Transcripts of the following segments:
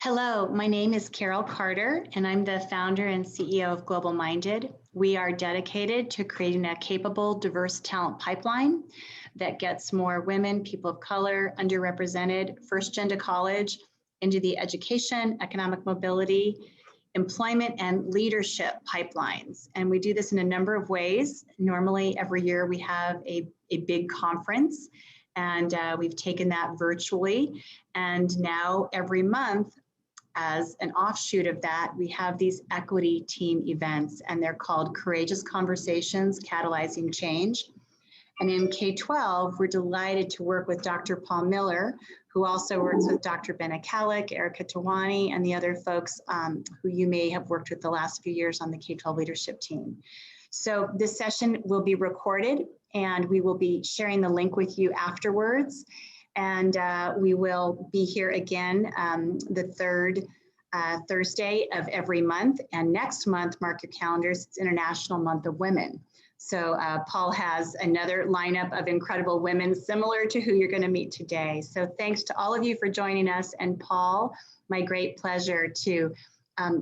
Hello, my name is Carol Carter, and I'm the founder and CEO of Global Minded. We are dedicated to creating a capable, diverse talent pipeline that gets more women, people of color, underrepresented, first gen to college, into the education, economic mobility, employment, and leadership pipelines. And we do this in a number of ways. Normally, every year we have a big conference, and we've taken that virtually. And now every month, as an offshoot of that, we have these equity team events, and they're called Courageous Conversations, Catalyzing Change. And in K-12, we're delighted to work with Dr. Paul Miller, who also works with Dr. Benna Kalik, Erica Tawani, and the other folks who you may have worked with the last few years on the K-12 leadership team. So this session will be recorded, and we will be sharing the link with you afterwards. And we will be here again the third Thursday of every month. And next month, mark your calendars, it's International Month of Women. So Paul has another lineup of incredible women similar to who you're going to meet today. So thanks to all of you for joining us. And Paul, my great pleasure to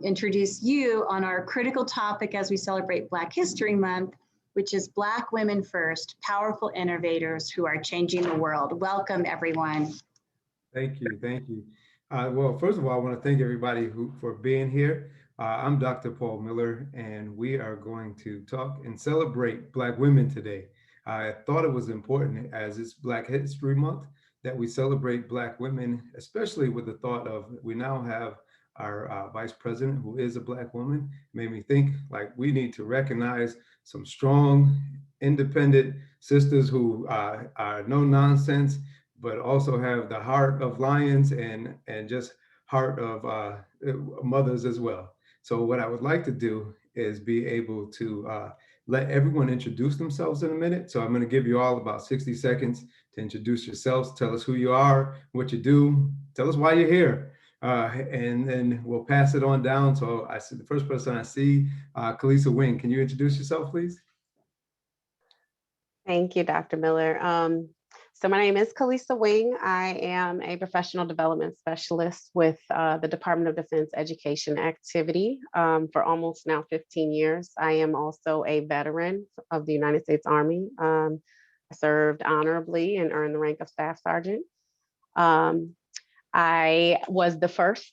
introduce you on our critical topic as we celebrate Black History Month, which is Black Women First, Powerful Innovators who are changing the world. Welcome, everyone. Thank you, thank you. Well, first of all, I want to thank everybody for being here. I'm Dr. Paul Miller, and we are going to talk and celebrate Black women today. I thought it was important, as it's Black History Month, that we celebrate Black women, especially with the thought of we now have our vice president, who is a Black woman. Made me think like we need to recognize some strong, independent sisters who are no nonsense, but also have the heart of lions and just heart of mothers as well. So what I would like to do is be able to let everyone introduce themselves in a minute. So I'm going to give you all about 60 seconds to introduce yourselves, tell us who you are, what you do, tell us why you're here. And then we'll pass it on down. So I see the first person I see, Kalisa Wing. Can you introduce yourself, please? Thank you, Dr. Miller. So my name is Kalisa Wing. I am a professional development specialist with the Department of Defense Education Activity for almost now 15 years. I am also a veteran of the United States Army. I served honorably and earned the rank of Staff Sergeant. I was the first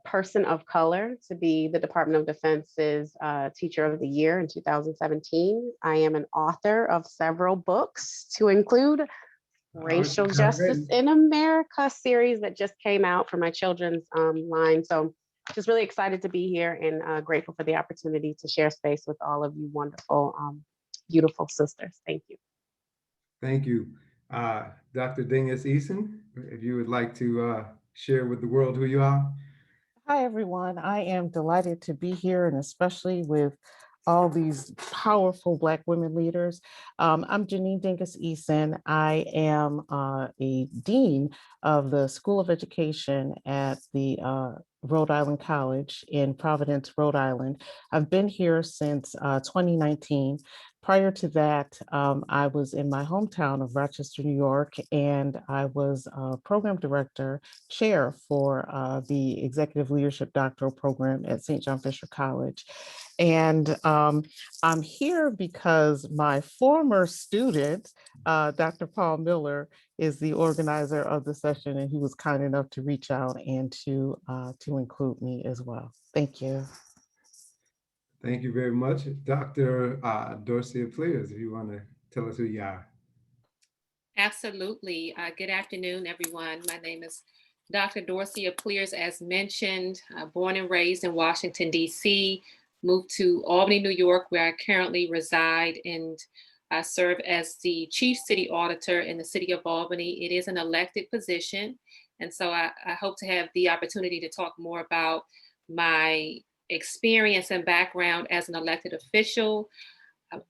person of color to be the Department of Defense's Teacher of the Year in 2017. I am an author of several books, to include Racial Justice in America series that just came out for my children's line. So just really excited to be here and grateful for the opportunity to share space with all of you wonderful, beautiful sisters. Thank you. Thank you. Dr. Dingus-Eason, if you would like to share with the world who you are. Hi, everyone. I am delighted to be here, and especially with all these powerful Black women leaders. I'm Jeannine Dingus-Eason. I am a dean of the School of Education at the Rhode Island College in Providence, Rhode Island. I've been here since 2019. Prior to that, I was in my hometown of Rochester, New York, and I was program director, chair for the Executive Leadership Doctoral Program at St. John Fisher College. And I'm here because my former student, Dr. Paul Miller, is the organizer of the session, and he was kind enough to reach out and to include me as well. Thank you. Thank you very much. Dr. Dorcey Applyrs, if you want to tell us who you are. Absolutely. Good afternoon, everyone. My name is Dr. Dorcey Applyrs, as mentioned, born and raised in Washington, D.C., moved to Albany, New York, where I currently reside, and I serve as the Chief City Auditor in the City of Albany. It is an elected position, and so I hope to have the opportunity to talk more about my experience and background as an elected official.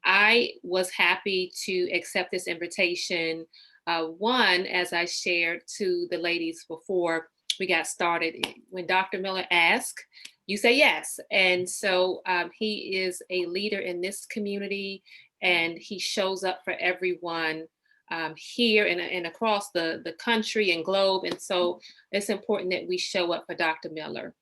I was happy to accept this invitation. One, as I shared to the ladies before we got started, when Dr. Miller asked, you say yes. And so he is a leader in this community, and he shows up for everyone here and across the country and globe. And so it's important that we show up for Dr. Miller.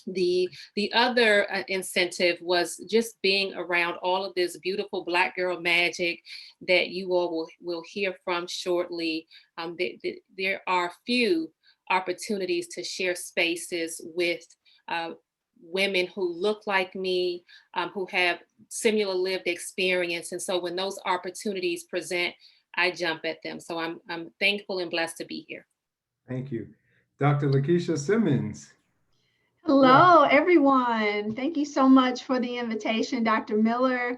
The other incentive was just being around all of this beautiful Black girl magic that you all will hear from shortly. There are few opportunities to share spaces with women who look like me, who have similar lived experience. And so when those opportunities present, I jump at them. So I'm thankful and blessed to be here. Thank you. Dr. Lakisha Simmons. Hello, everyone. Thank you so much for the invitation, Dr. Miller.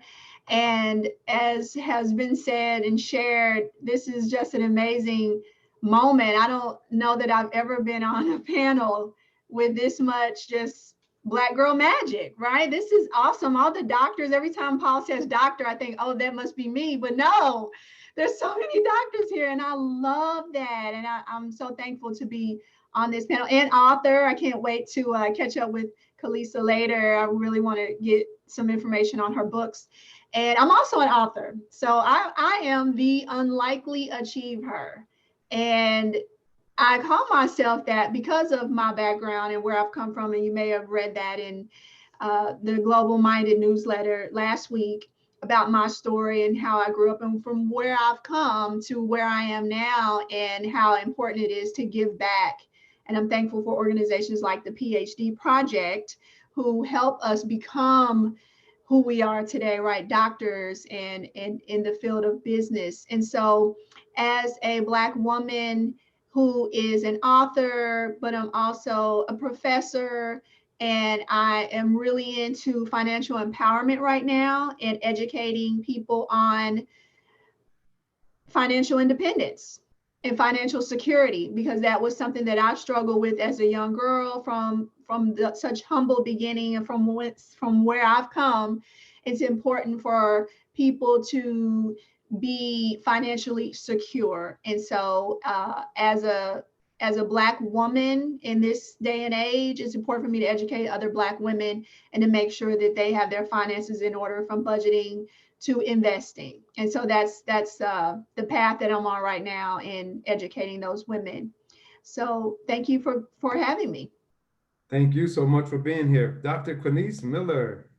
And as has been said and shared, this is just an amazing moment. I don't know that I've ever been on a panel with this much just Black girl magic, right? This is awesome. All the doctors, every time Paul says doctor, I think, oh, that must be me. But no, there's so many doctors here, and I love that. And I'm so thankful to be on this panel, and author. I can't wait to catch up with Kelisa later. I really want to get some information on her books. And I'm also an author. So I am the unlikely achiever. And I call myself that because of my background and where I've come from. And you may have read that in the Global Minded newsletter last week about my story and how I grew up and from where I've come to where I am now, and how important it is to give back. And I'm thankful for organizations like the PhD Project, who help us become who we are today, right? Doctors and in the field of business. And so as a Black woman who is an author, but I'm also a professor, and I am really into financial empowerment right now and educating people on financial independence and financial security, because that was something that I struggled with as a young girl from such humble beginning, and from where I've come. It's important for people to be financially secure. And so as a Black woman in this day and age, it's important for me to educate other Black women and to make sure that they have their finances in order, from budgeting to investing. And so that's the path that I'm on right now in educating those women. So thank you for having me. Thank you so much for being here. Dr. Queinnise Miller.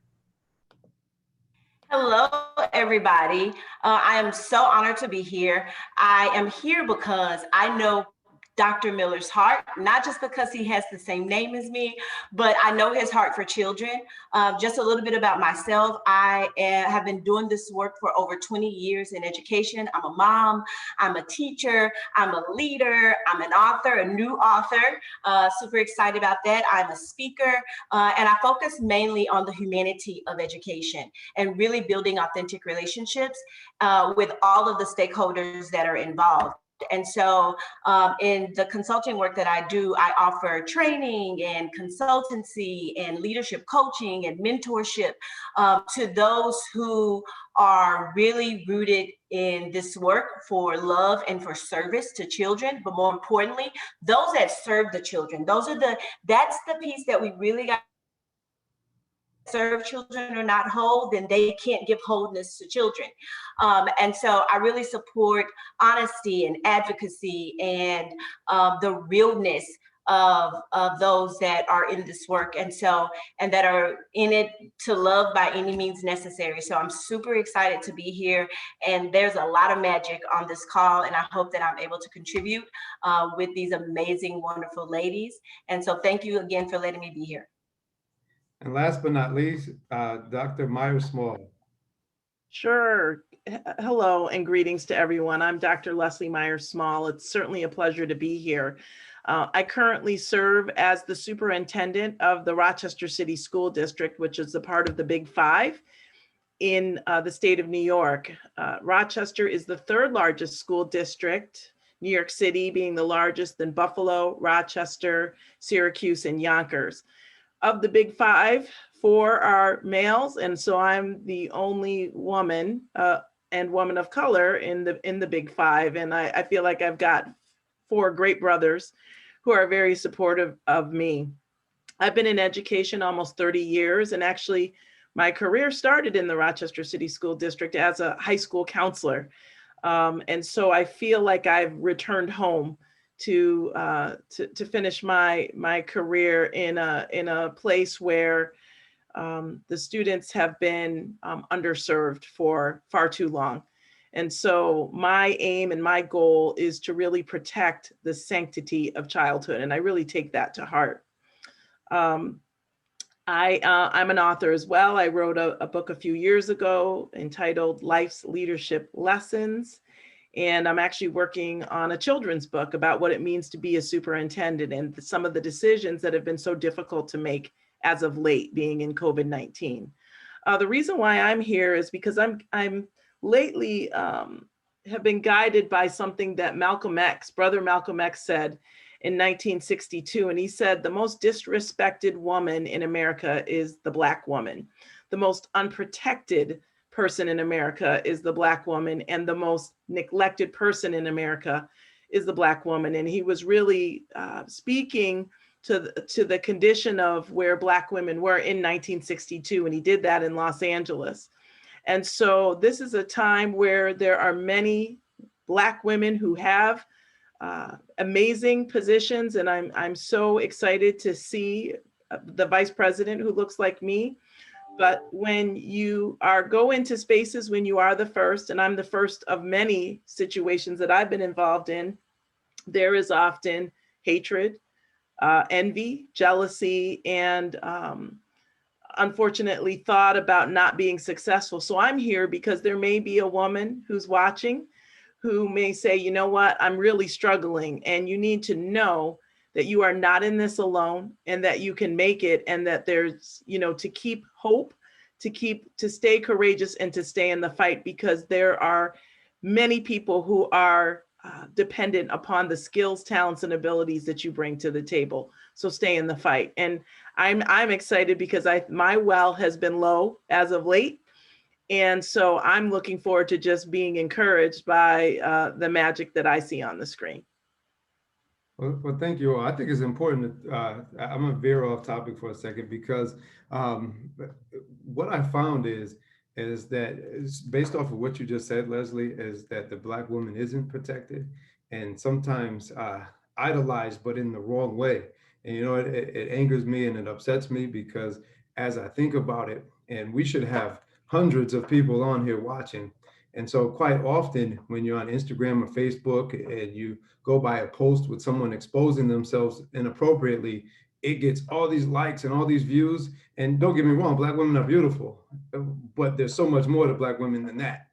Hello, everybody. I am so honored to be here. I am here because I know Dr. Miller's heart, not just because he has the same name as me, but I know his heart for children. Just a little bit about myself. I have been doing this work for over 20 years in education. I'm a mom, I'm a teacher, I'm a leader, I'm an author, a new author. Super excited about that. I'm a speaker, and I focus mainly on the humanity of education and really building authentic relationships with all of the stakeholders that are involved. And so in the consulting work that I do, I offer training and consultancy and leadership coaching and mentorship to those who are really rooted in this work for love and for service to children. But more importantly, those that serve the children, that's the piece that we really got. Serve children are not whole, then they can't give wholeness to children. And so I really support honesty and advocacy and the realness of those that are in this work, and that are in it to love by any means necessary. So I'm super excited to be here, and there's a lot of magic on this call, and I hope that I'm able to contribute with these amazing, wonderful ladies. And so thank you again for letting me be here. And last but not least, Dr. Myers-Small. Sure. Hello and greetings to everyone. I'm Dr. Lesli Myers-Small. It's certainly a pleasure to be here. I currently serve as the superintendent of the Rochester City School District, which is a part of the Big Five in the state of New York. Rochester is the third largest school district, New York City being the largest, then Buffalo, Rochester, Syracuse, and Yonkers. Of the Big Five, 4 are males, and so I'm the only woman and woman of color in the Big Five. And I feel like I've got 4 great brothers who are very supportive of me. I've been in education almost 30 years, and actually my career started in the Rochester City School District as a high school counselor. And so I feel like I've returned home to finish my career in a place where the students have been underserved for far too long. And so my aim and my goal is to really protect the sanctity of childhood. And I really take that to heart. I'm an author as well. I wrote a book a few years ago entitled Life's Leadership Lessons. And I'm actually working on a children's book about what it means to be a superintendent and some of the decisions that have been so difficult to make as of late, being in COVID-19. The reason why I'm here is because I'm lately have been guided by something that Brother Malcolm X said in 1962. And he said, the most disrespected woman in America is the Black woman. The most unprotected person in America is the Black woman, and the most neglected person in America is the Black woman. And he was really speaking to the condition of where Black women were in 1962, and he did that in Los Angeles. And so this is a time where there are many Black women who have amazing positions, and I'm so excited to see the vice president who looks like me. But when you go into spaces when you are the first, and I'm the first of many situations that I've been involved in, there is often hatred, envy, jealousy, and unfortunately thought about not being successful. So I'm here because there may be a woman who's watching who may say, you know what, I'm really struggling, and you need to know that you are not in this alone, and that you can make it, and that there's, to keep hope, to stay courageous, and to stay in the fight, because there are many people who are dependent upon the skills, talents, and abilities that you bring to the table. So stay in the fight. And I'm excited because my well has been low as of late. And so I'm looking forward to just being encouraged by the magic that I see on the screen. Well, thank you all. I think it's important that I'm gonna veer off topic for a second, because what I found is that it's based off of what you just said, Lesli, is that the Black woman isn't protected, and sometimes idolized, but in the wrong way. And it angers me and it upsets me, because as I think about it, and we should have hundreds of people on here watching. And so quite often when you're on Instagram or Facebook and you go by a post with someone exposing themselves inappropriately, it gets all these likes and all these views. And don't get me wrong, Black women are beautiful, but there's so much more to Black women than that.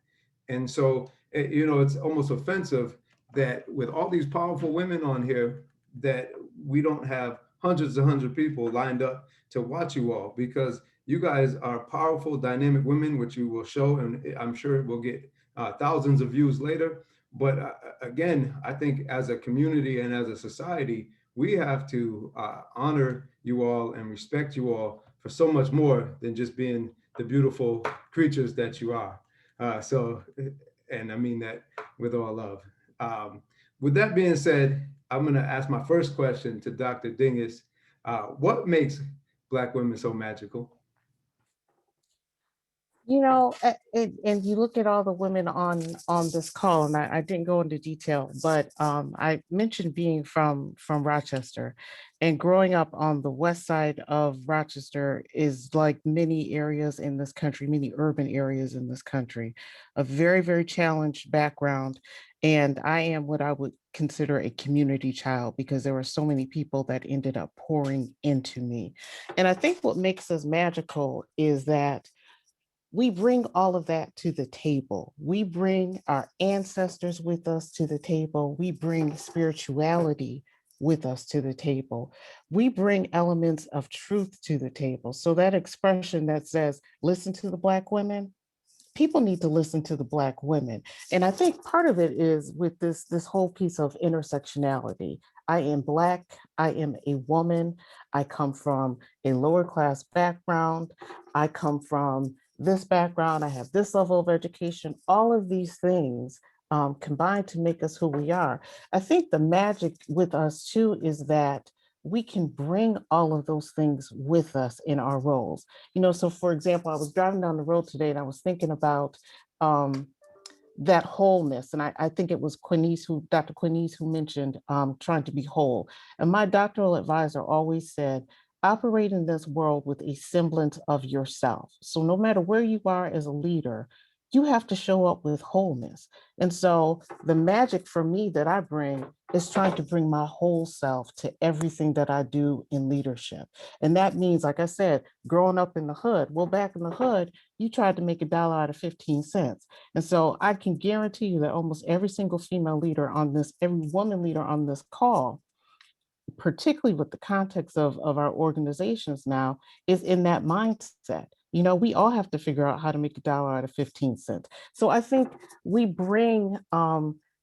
And so, it's almost offensive that with all these powerful women on here, that we don't have hundreds of people lined up to watch you all, because you guys are powerful, dynamic women, which you will show, and I'm sure we'll get thousands of views later. But again, I think as a community and as a society, we have to honor you all and respect you all for so much more than just being the beautiful creatures that you are. And I mean that with all love. With that being said, I'm going to ask my first question to Dr. Dingus. What makes Black women so magical? And you look at all the women on this call, and I didn't go into detail, but I mentioned being from Rochester, and growing up on the west side of Rochester is like many areas in this country, many urban areas in this country, a very, very challenged background. And I am what I would consider a community child, because there were so many people that ended up pouring into me. And I think what makes us magical is that we bring all of that to the table. We bring our ancestors with us to the table. We bring spirituality with us to the table. We bring elements of truth to the table. So that expression that says, listen to the Black women, people need to listen to the Black women. And I think part of it is with this whole piece of intersectionality. I am Black, I am a woman, I come from a lower class background, I come from this background, I have this level of education, all of these things combined to make us who we are. I think the magic with us too is that we can bring all of those things with us in our roles. So for example, I was driving down the road today and I was thinking about that wholeness. And I think it was Dr. Queinnise who mentioned trying to be whole. And my doctoral advisor always said, operate in this world with a semblance of yourself. So no matter where you are as a leader, you have to show up with wholeness. And so the magic for me that I bring is trying to bring my whole self to everything that I do in leadership. And that means, like I said, growing up in the hood. Well, back in the hood, you tried to make $1 out of 15 cents. And so I can guarantee you that almost every single female leader on this, every woman leader on this call, particularly with the context of our organizations now, is in that mindset. You know, we all have to figure out how to make $1 out of 15 cents. So I think we bring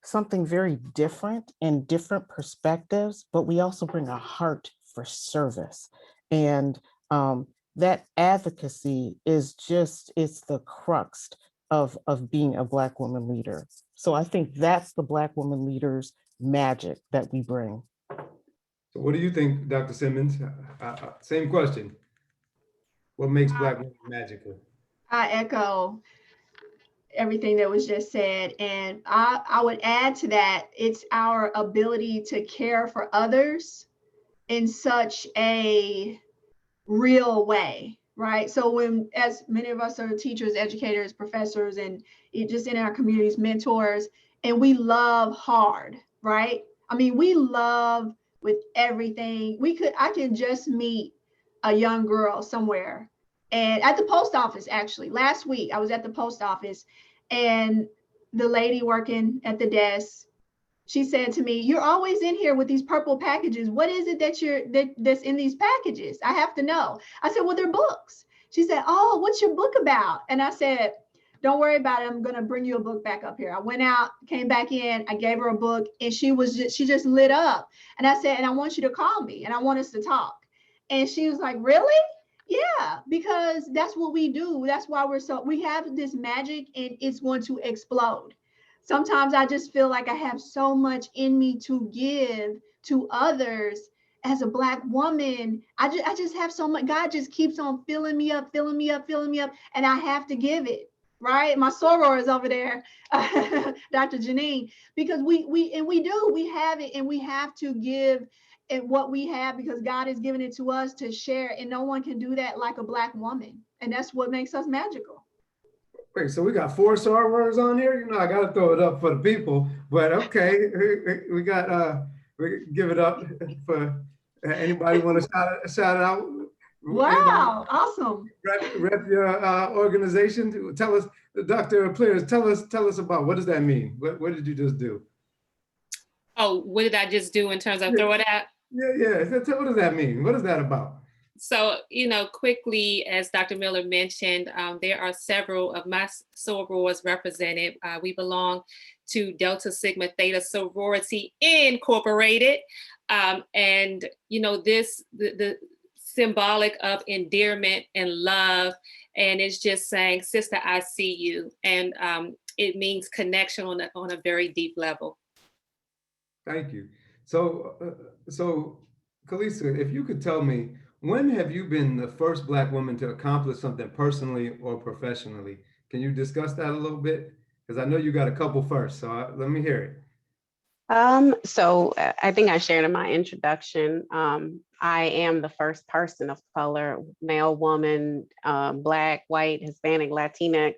something very different and different perspectives, but we also bring a heart for service. And that advocacy is just, it's the crux of being a Black woman leader. So I think that's the Black woman leaders' magic that we bring. So what do you think, Dr. Simmons? Same question. What makes Black women magical? I echo everything that was just said. And I would add to that, it's our ability to care for others in such a real way, right? So when, as many of us are teachers, educators, professors, and just in our communities, mentors, and we love hard, right? I mean, we love with everything. I can just meet a young girl somewhere. And at the post office, actually, last week, I was at the post office and the lady working at the desk, she said to me, "You're always in here with these purple packages. What is it that's in these packages? I have to know." I said, "Well, they're books." She said, "Oh, what's your book about?" And I said, "Don't worry about it. I'm going to bring you a book back up here." I went out, came back in, I gave her a book, and she just lit up. And I said, "And I want you to call me and I want us to talk." And she was like, "Really?" Yeah, because that's what we do. That's why we have this magic and it's going to explode. Sometimes I just feel like I have so much in me to give to others as a Black woman. I just have so much. God just keeps on filling me up, filling me up, filling me up, and I have to give it, right? My soror is over there, Dr. Jeannine, because we have it, and we have to give and what we have because God has given it to us to share, and no one can do that like a Black woman, and that's what makes us magical. Wait, so we got 4 sorors on here? You know, I got to throw it up for the people, but okay, we give it up for anybody want to shout it out? Wow, awesome. Rep your organization. Tell us, Dr. Applyrs, tell us about, what does that mean? What did you just do? Oh, what did I just do in terms of throw it out? Yeah. What does that mean? What is that about? So, quickly, as Dr. Miller mentioned, there are several of my sorors represented. We belong to Delta Sigma Theta Sorority Incorporated. And, the symbolic of endearment and love. And it's just saying, sister, I see you. And it means connection on a very deep level. Thank you. So Kalisa, if you could tell me, when have you been the first Black woman to accomplish something personally or professionally? Can you discuss that a little bit? Because I know you got a couple first, so let me hear it. So I think I shared in my introduction, I am the first person of color, male, woman, Black, white, Hispanic, Latinx,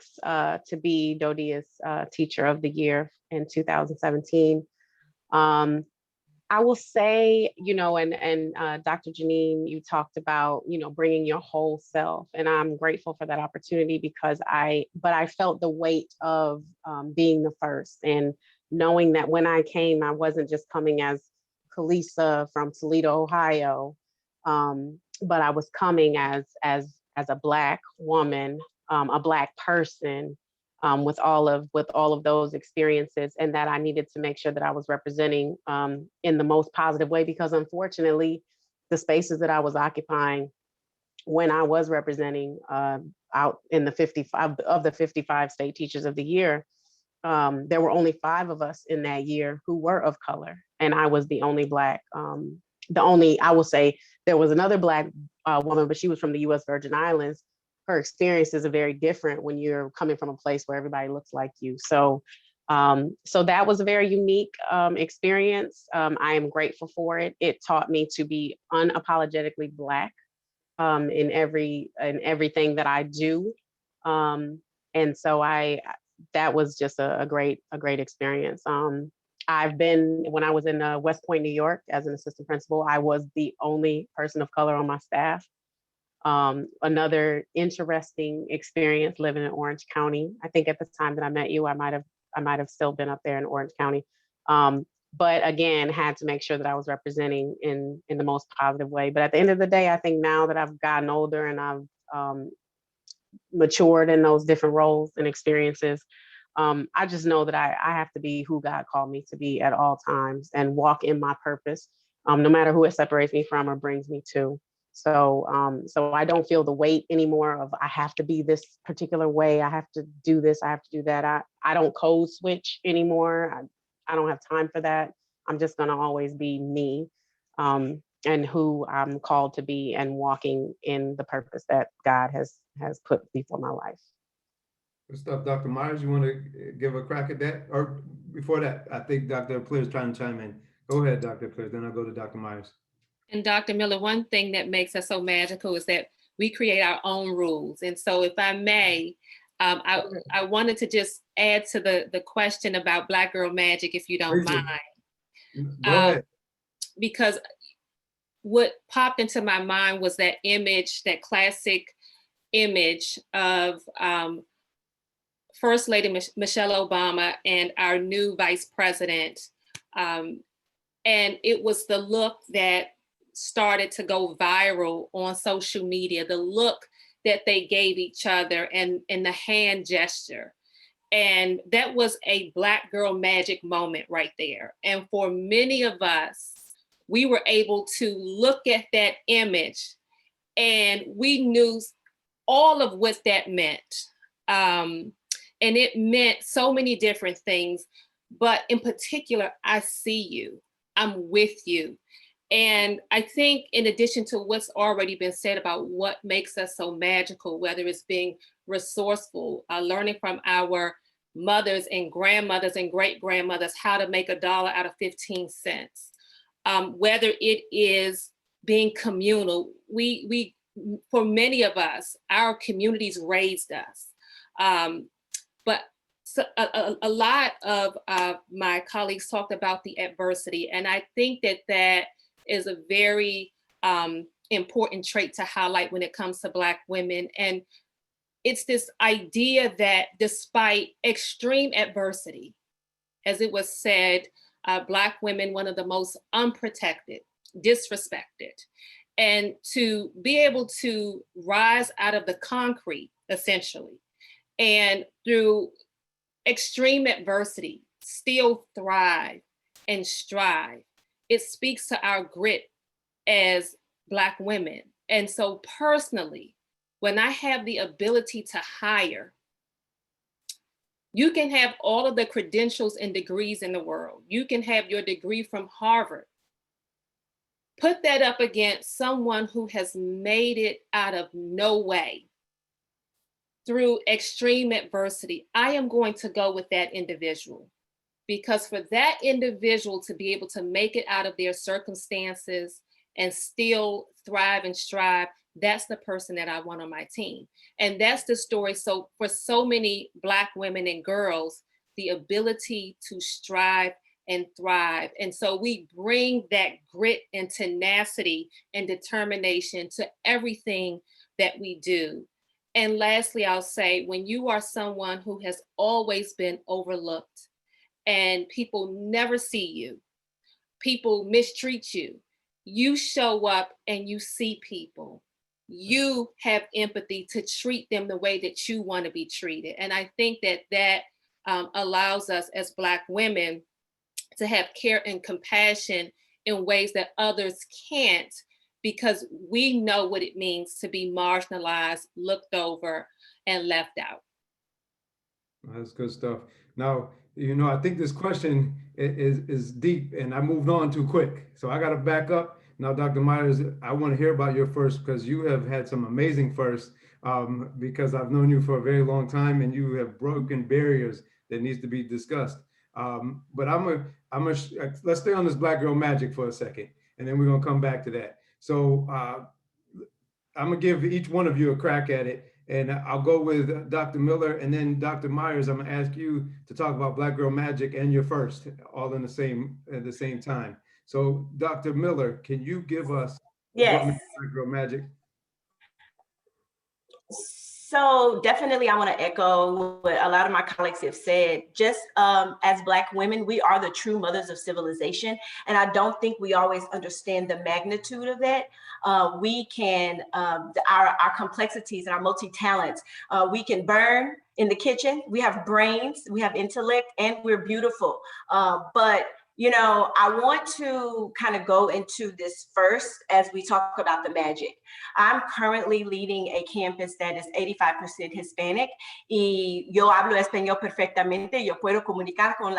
to be DODIA's Teacher of the Year in 2017. I will say, and Dr. Jeannine, you talked about, bringing your whole self, and I'm grateful for that opportunity because I felt the weight of being the first, and knowing that when I came, I wasn't just coming as Kalisa from Toledo, Ohio, but I was coming as a Black woman, a Black person, with all of those experiences, and that I needed to make sure that I was representing in the most positive way, because unfortunately, the spaces that I was occupying when I was representing out in the 55 state teachers of the year, there were only 5 of us in that year who were of color, and I was the only Black. I will say there was another Black woman, but she was from the U.S. Virgin Islands. Her experiences are very different when you're coming from a place where everybody looks like you. So So that was a very unique experience. I am grateful for it. It taught me to be unapologetically Black in everything that I do. And so that was just a great experience. When I was in West Point, New York, as an assistant principal, I was the only person of color on my staff. Another interesting experience living in Orange County. I think at the time that I met you, I might have still been up there in Orange County. But again, had to make sure that I was representing in the most positive way. But at the end of the day, I think now that I've gotten older and I've matured in those different roles and experiences, I just know that I have to be who God called me to be at all times and walk in my purpose, no matter who it separates me from or brings me to. So I don't feel the weight anymore of I have to be this particular way. I have to do this. I have to do that. I don't code switch anymore. I don't have time for that. I'm just going to always be me and who I'm called to be and walking in the purpose that God has put before my life. Good stuff. Dr. Myers, you want to give a crack at that? Or before that, I think Dr. Applyrs is trying to chime in. Go ahead, Dr. Applyrs, then I'll go to Dr. Myers. And Dr. Miller, one thing that makes us so magical is that we create our own rules. And so if I may, I wanted to just add to the question about Black Girl Magic, if you don't mind. Go ahead. Because what popped into my mind was that image, that classic image of First Lady Michelle Obama and our new Vice President. And it was the look that started to go viral on social media, the look that they gave each other and the hand gesture. And that was a Black girl magic moment right there. And for many of us, we were able to look at that image and we knew all of what that meant. And it meant so many different things, but in particular, I see you, I'm with you. And I think in addition to what's already been said about what makes us so magical, whether it's being resourceful, learning from our mothers and grandmothers and great-grandmothers how to make $1 out of 15 cents, whether it is being communal, we for many of us, our communities raised us. But so a lot of my colleagues talked about the adversity, and I think that is a very important trait to highlight when it comes to Black women. And it's this idea that despite extreme adversity, as it was said, Black women, one of the most unprotected, disrespected, and to be able to rise out of the concrete, essentially, and through extreme adversity, still thrive and strive. It speaks to our grit as Black women. And so personally, when I have the ability to hire, you can have all of the credentials and degrees in the world. You can have your degree from Harvard. Put that up against someone who has made it out of no way through extreme adversity. I am going to go with that individual, because for that individual to be able to make it out of their circumstances and still thrive and strive, that's the person that I want on my team. And that's the story. So for so many Black women and girls, the ability to strive and thrive. And so we bring that grit and tenacity and determination to everything that we do. And lastly, I'll say, when you are someone who has always been overlooked and people never see you, people mistreat you, you show up and you see people. You have empathy to treat them the way that you want to be treated. And I think that allows us as Black women to have care and compassion in ways that others can't, because we know what it means to be marginalized, looked over, and left out. That's good stuff. Now, I think this question is deep, and I moved on too quick. So I got to back up. Now, Dr. Myers, I want to hear about your first, because you have had some amazing firsts, because I've known you for a very long time and you have broken barriers that needs to be discussed. But let's stay on this Black Girl Magic for a second, and then we're gonna come back to that. So I'm gonna give each one of you a crack at it, and I'll go with Dr. Miller, and then Dr. Myers, I'm gonna ask you to talk about Black Girl Magic and your first, all at the same time. So Dr. Miller, can you give us Yes. Black Girl Magic? So definitely, I want to echo what a lot of my colleagues have said. Just as Black women, we are the true mothers of civilization. And I don't think we always understand the magnitude of that. We can, our complexities and our multi-talents, we can burn in the kitchen. We have brains, we have intellect, and we're beautiful. But you know, I want to kind of go into this first as we talk about the magic. I'm currently leading a campus that is 85% Hispanic, y yo hablo español perfectamente. Yo puedo comunicar con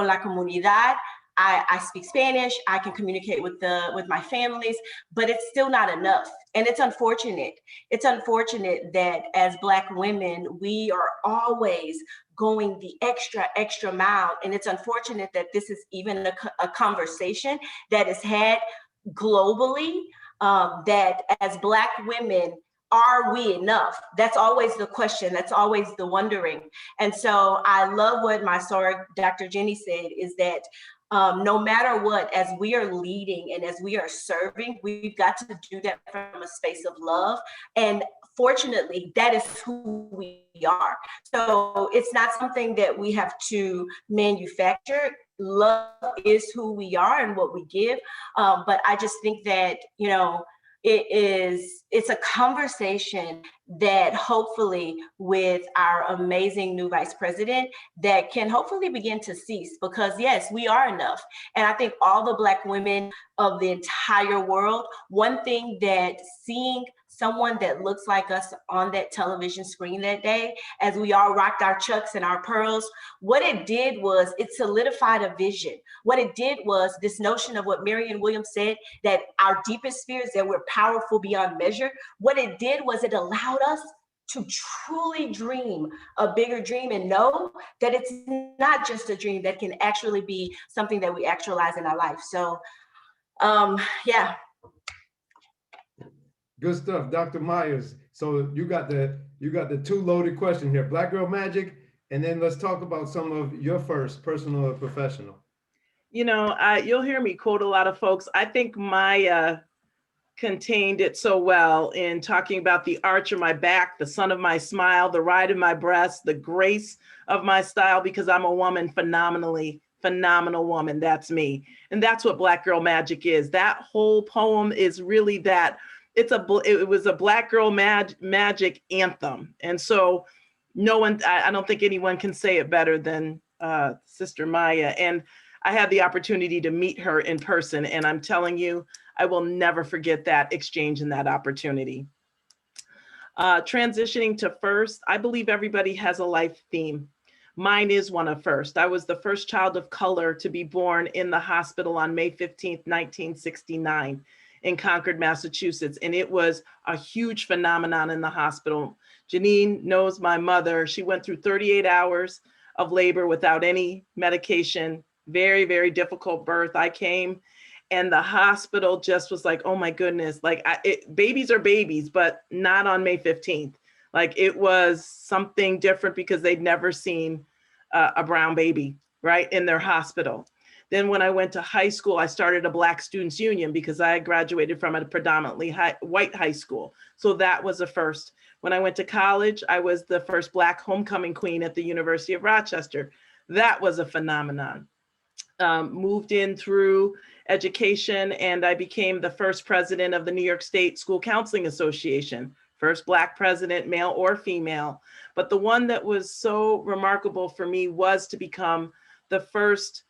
la comunidad. I speak Spanish. I can communicate with my families, but it's still not enough. And it's unfortunate. It's unfortunate that as Black women, we are always going the extra mile. And it's unfortunate that this is even a conversation that is had globally, that as Black women, are we enough? That's always the question. That's always the wondering. And so I love what my soror, Dr. Jenny, said, is that no matter what, as we are leading and as we are serving, we've got to do that from a space of love. And fortunately, that is who we are. So it's not something that we have to manufacture. Love is who we are and what we give. But I just think that, you know, it's a conversation that hopefully with our amazing new vice president that can hopefully begin to cease, because yes, we are enough. And I think all the Black women of the entire world, one thing that seeing someone that looks like us on that television screen that day, as we all rocked our chucks and our pearls, what it did was it solidified a vision. What it did was this notion of what Marianne Williams said, that our deepest fears, that we're powerful beyond measure. What it did was it allowed us to truly dream a bigger dream and know that it's not just a dream, that can actually be something that we actualize in our life. So, yeah. Good stuff, Dr. Myers. So you got the two loaded question here, Black Girl Magic, and then let's talk about some of your first, personal or professional. You know, you'll hear me quote a lot of folks. I think Maya contained it so well in talking about the arch of my back, the sun of my smile, the ride of my breast, the grace of my style, because I'm a woman, phenomenal woman. That's me. And that's what Black Girl Magic is. That whole poem is really that. It was a Black Girl Magic anthem. And so no one, I don't think anyone can say it better than Sister Maya. And I had the opportunity to meet her in person. And I'm telling you, I will never forget that exchange and that opportunity. Transitioning to first, I believe everybody has a life theme. Mine is one of first. I was the first child of color to be born in the hospital on May 15th, 1969. In Concord, Massachusetts. And it was a huge phenomenon in the hospital. Jeannine knows my mother. She went through 38 hours of labor without any medication. Very, very difficult birth. I came and the hospital just was like, oh my goodness, like babies are babies, but not on May 15th. Like it was something different because they'd never seen a brown baby, right, in their hospital. Then when I went to high school, I started a Black Students Union because I graduated from a predominantly white high school. So that was a first. When I went to college, I was the first Black homecoming queen at the University of Rochester. That was a phenomenon. Moved in through education and I became the first president of the New York State School Counseling Association. First Black president, male or female. But the one that was so remarkable for me was to become the first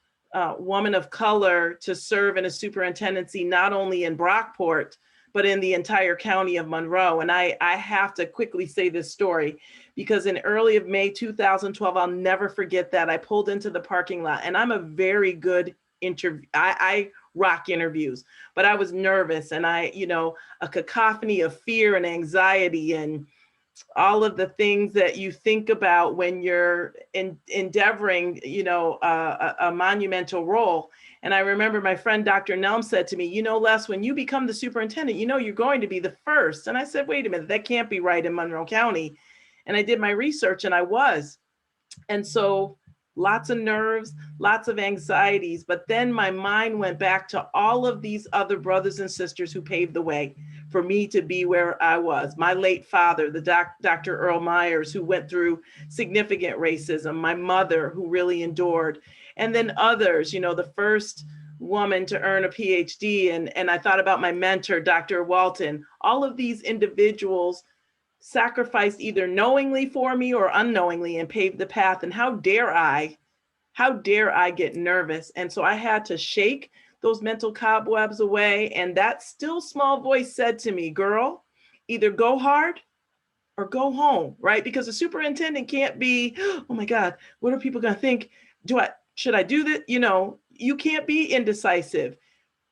woman of color to serve in a superintendency, not only in Brockport, but in the entire county of Monroe. And I have to quickly say this story because in early of May 2012, I'll never forget that. I pulled into the parking lot and I'm a very good interview. I rock interviews, but I was nervous and a cacophony of fear and anxiety and all of the things that you think about when you're endeavoring, you know, a monumental role. And I remember my friend, Dr. Nelm, said to me, you know, Les, when you become the superintendent, you know, you're going to be the first. And I said, wait a minute, that can't be right in Monroe County. And I did my research and I was. And so lots of nerves, lots of anxieties. But then my mind went back to all of these other brothers and sisters who paved the way for me to be where I was. My late father, the Dr. Earl Myers, who went through significant racism, my mother, who really endured, and then others, you know, the first woman to earn a PhD. And I thought about my mentor, Dr. Walton. All of these individuals sacrificed either knowingly for me or unknowingly and paved the path. And how dare I get nervous? And so I had to shake those mental cobwebs away. And that still small voice said to me, girl, either go hard or go home, right? Because a superintendent can't be, oh my God, what are people gonna think? Should I do that? You know, you can't be indecisive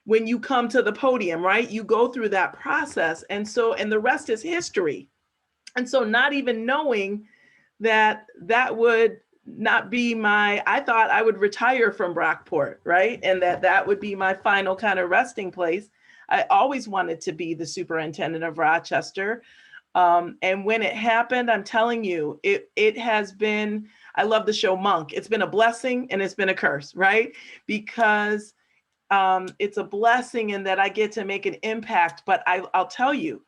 when you come to the podium, right? You go through that process. And the rest is history. And so not even knowing that would not be I thought I would retire from Brockport, right? And that would be my final kind of resting place. I always wanted to be the superintendent of Rochester. And when it happened, I'm telling you, it has been, I love the show Monk. It's been a blessing and it's been a curse, right? Because it's a blessing in that I get to make an impact, but I'll tell you,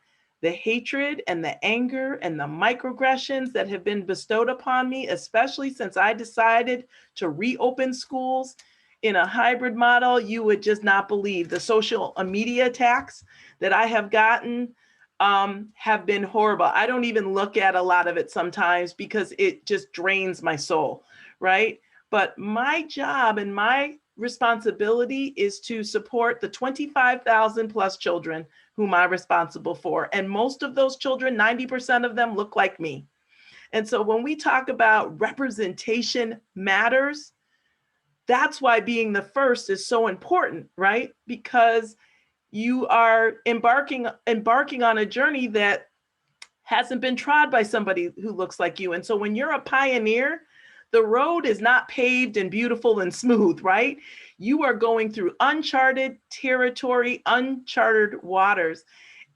the hatred and the anger and the microaggressions that have been bestowed upon me, especially since I decided to reopen schools in a hybrid model, you would just not believe. The social media attacks that I have gotten have been horrible. I don't even look at a lot of it sometimes because it just drains my soul, right? But my job and my responsibility is to support the 25,000 plus children whom I'm responsible for. And most of those children, 90% of them look like me. And so when we talk about representation matters, that's why being the first is so important, right? Because you are embarking on a journey that hasn't been trod by somebody who looks like you. And so when you're a pioneer, the road is not paved and beautiful and smooth, right? You are going through uncharted territory, uncharted waters.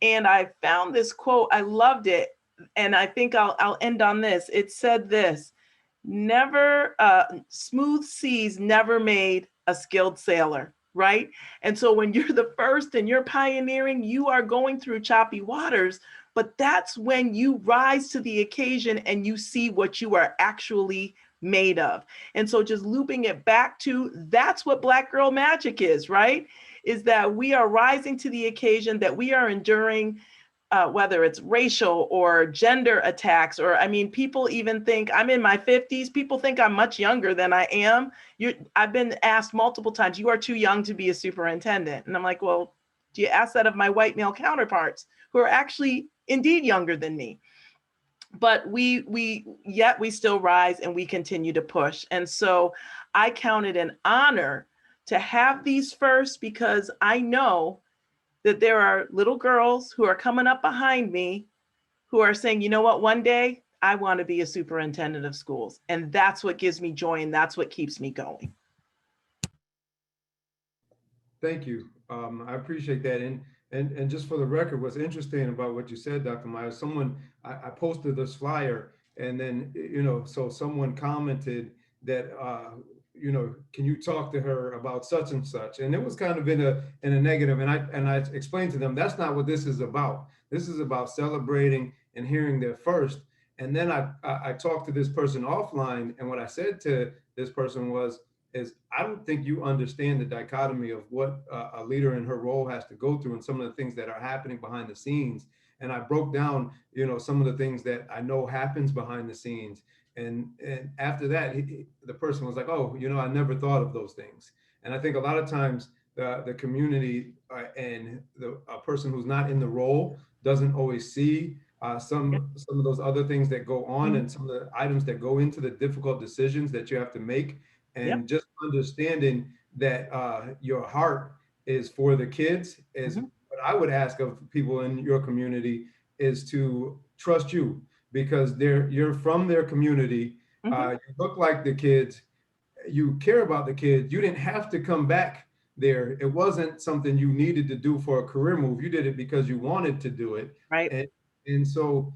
And I found this quote, I loved it. And I think I'll end on this. It said this, never, smooth seas never made a skilled sailor, right? And so when you're the first and you're pioneering, you are going through choppy waters, but that's when you rise to the occasion and you see what you are actually made of. And so just looping it back to, that's what Black Girl Magic is, right? Is that we are rising to the occasion, that we are enduring, whether it's racial or gender attacks, or I mean, people even think I'm in my 50s. People think I'm much younger than I am. I've been asked multiple times, you are too young to be a superintendent. And I'm like, well, do you ask that of my white male counterparts who are actually indeed younger than me? But yet we still rise and we continue to push. And so I count it an honor to have these first, because I know that there are little girls who are coming up behind me who are saying, you know what, one day I want to be a superintendent of schools. And that's what gives me joy and that's what keeps me going. Thank you. I appreciate that. And just for the record, what's interesting about what you said, Dr. Myers, I posted this flyer, and then, you know, so someone commented that, you know, can you talk to her about such and such? And it was kind of in a negative. And I explained to them, that's not what this is about. This is about celebrating and hearing their first. And then I talked to this person offline, and what I said to this person is I don't think you understand the dichotomy of what a leader in her role has to go through and some of the things that are happening behind the scenes. And I broke down, you know, some of the things that I know happens behind the scenes. And after that, the person was like, oh, you know, I never thought of those things. And I think a lot of times the community and a person who's not in the role doesn't always see some of those other things that go on and some of the items that go into the difficult decisions that you have to make. And just understanding that your heart is for the kids is what I would ask of people in your community, is to trust you. because you're from their community. You look like the kids, you care about the kids. You didn't have to come back there. It wasn't something you needed to do for a career move. You did it because you wanted to do it. Right. And so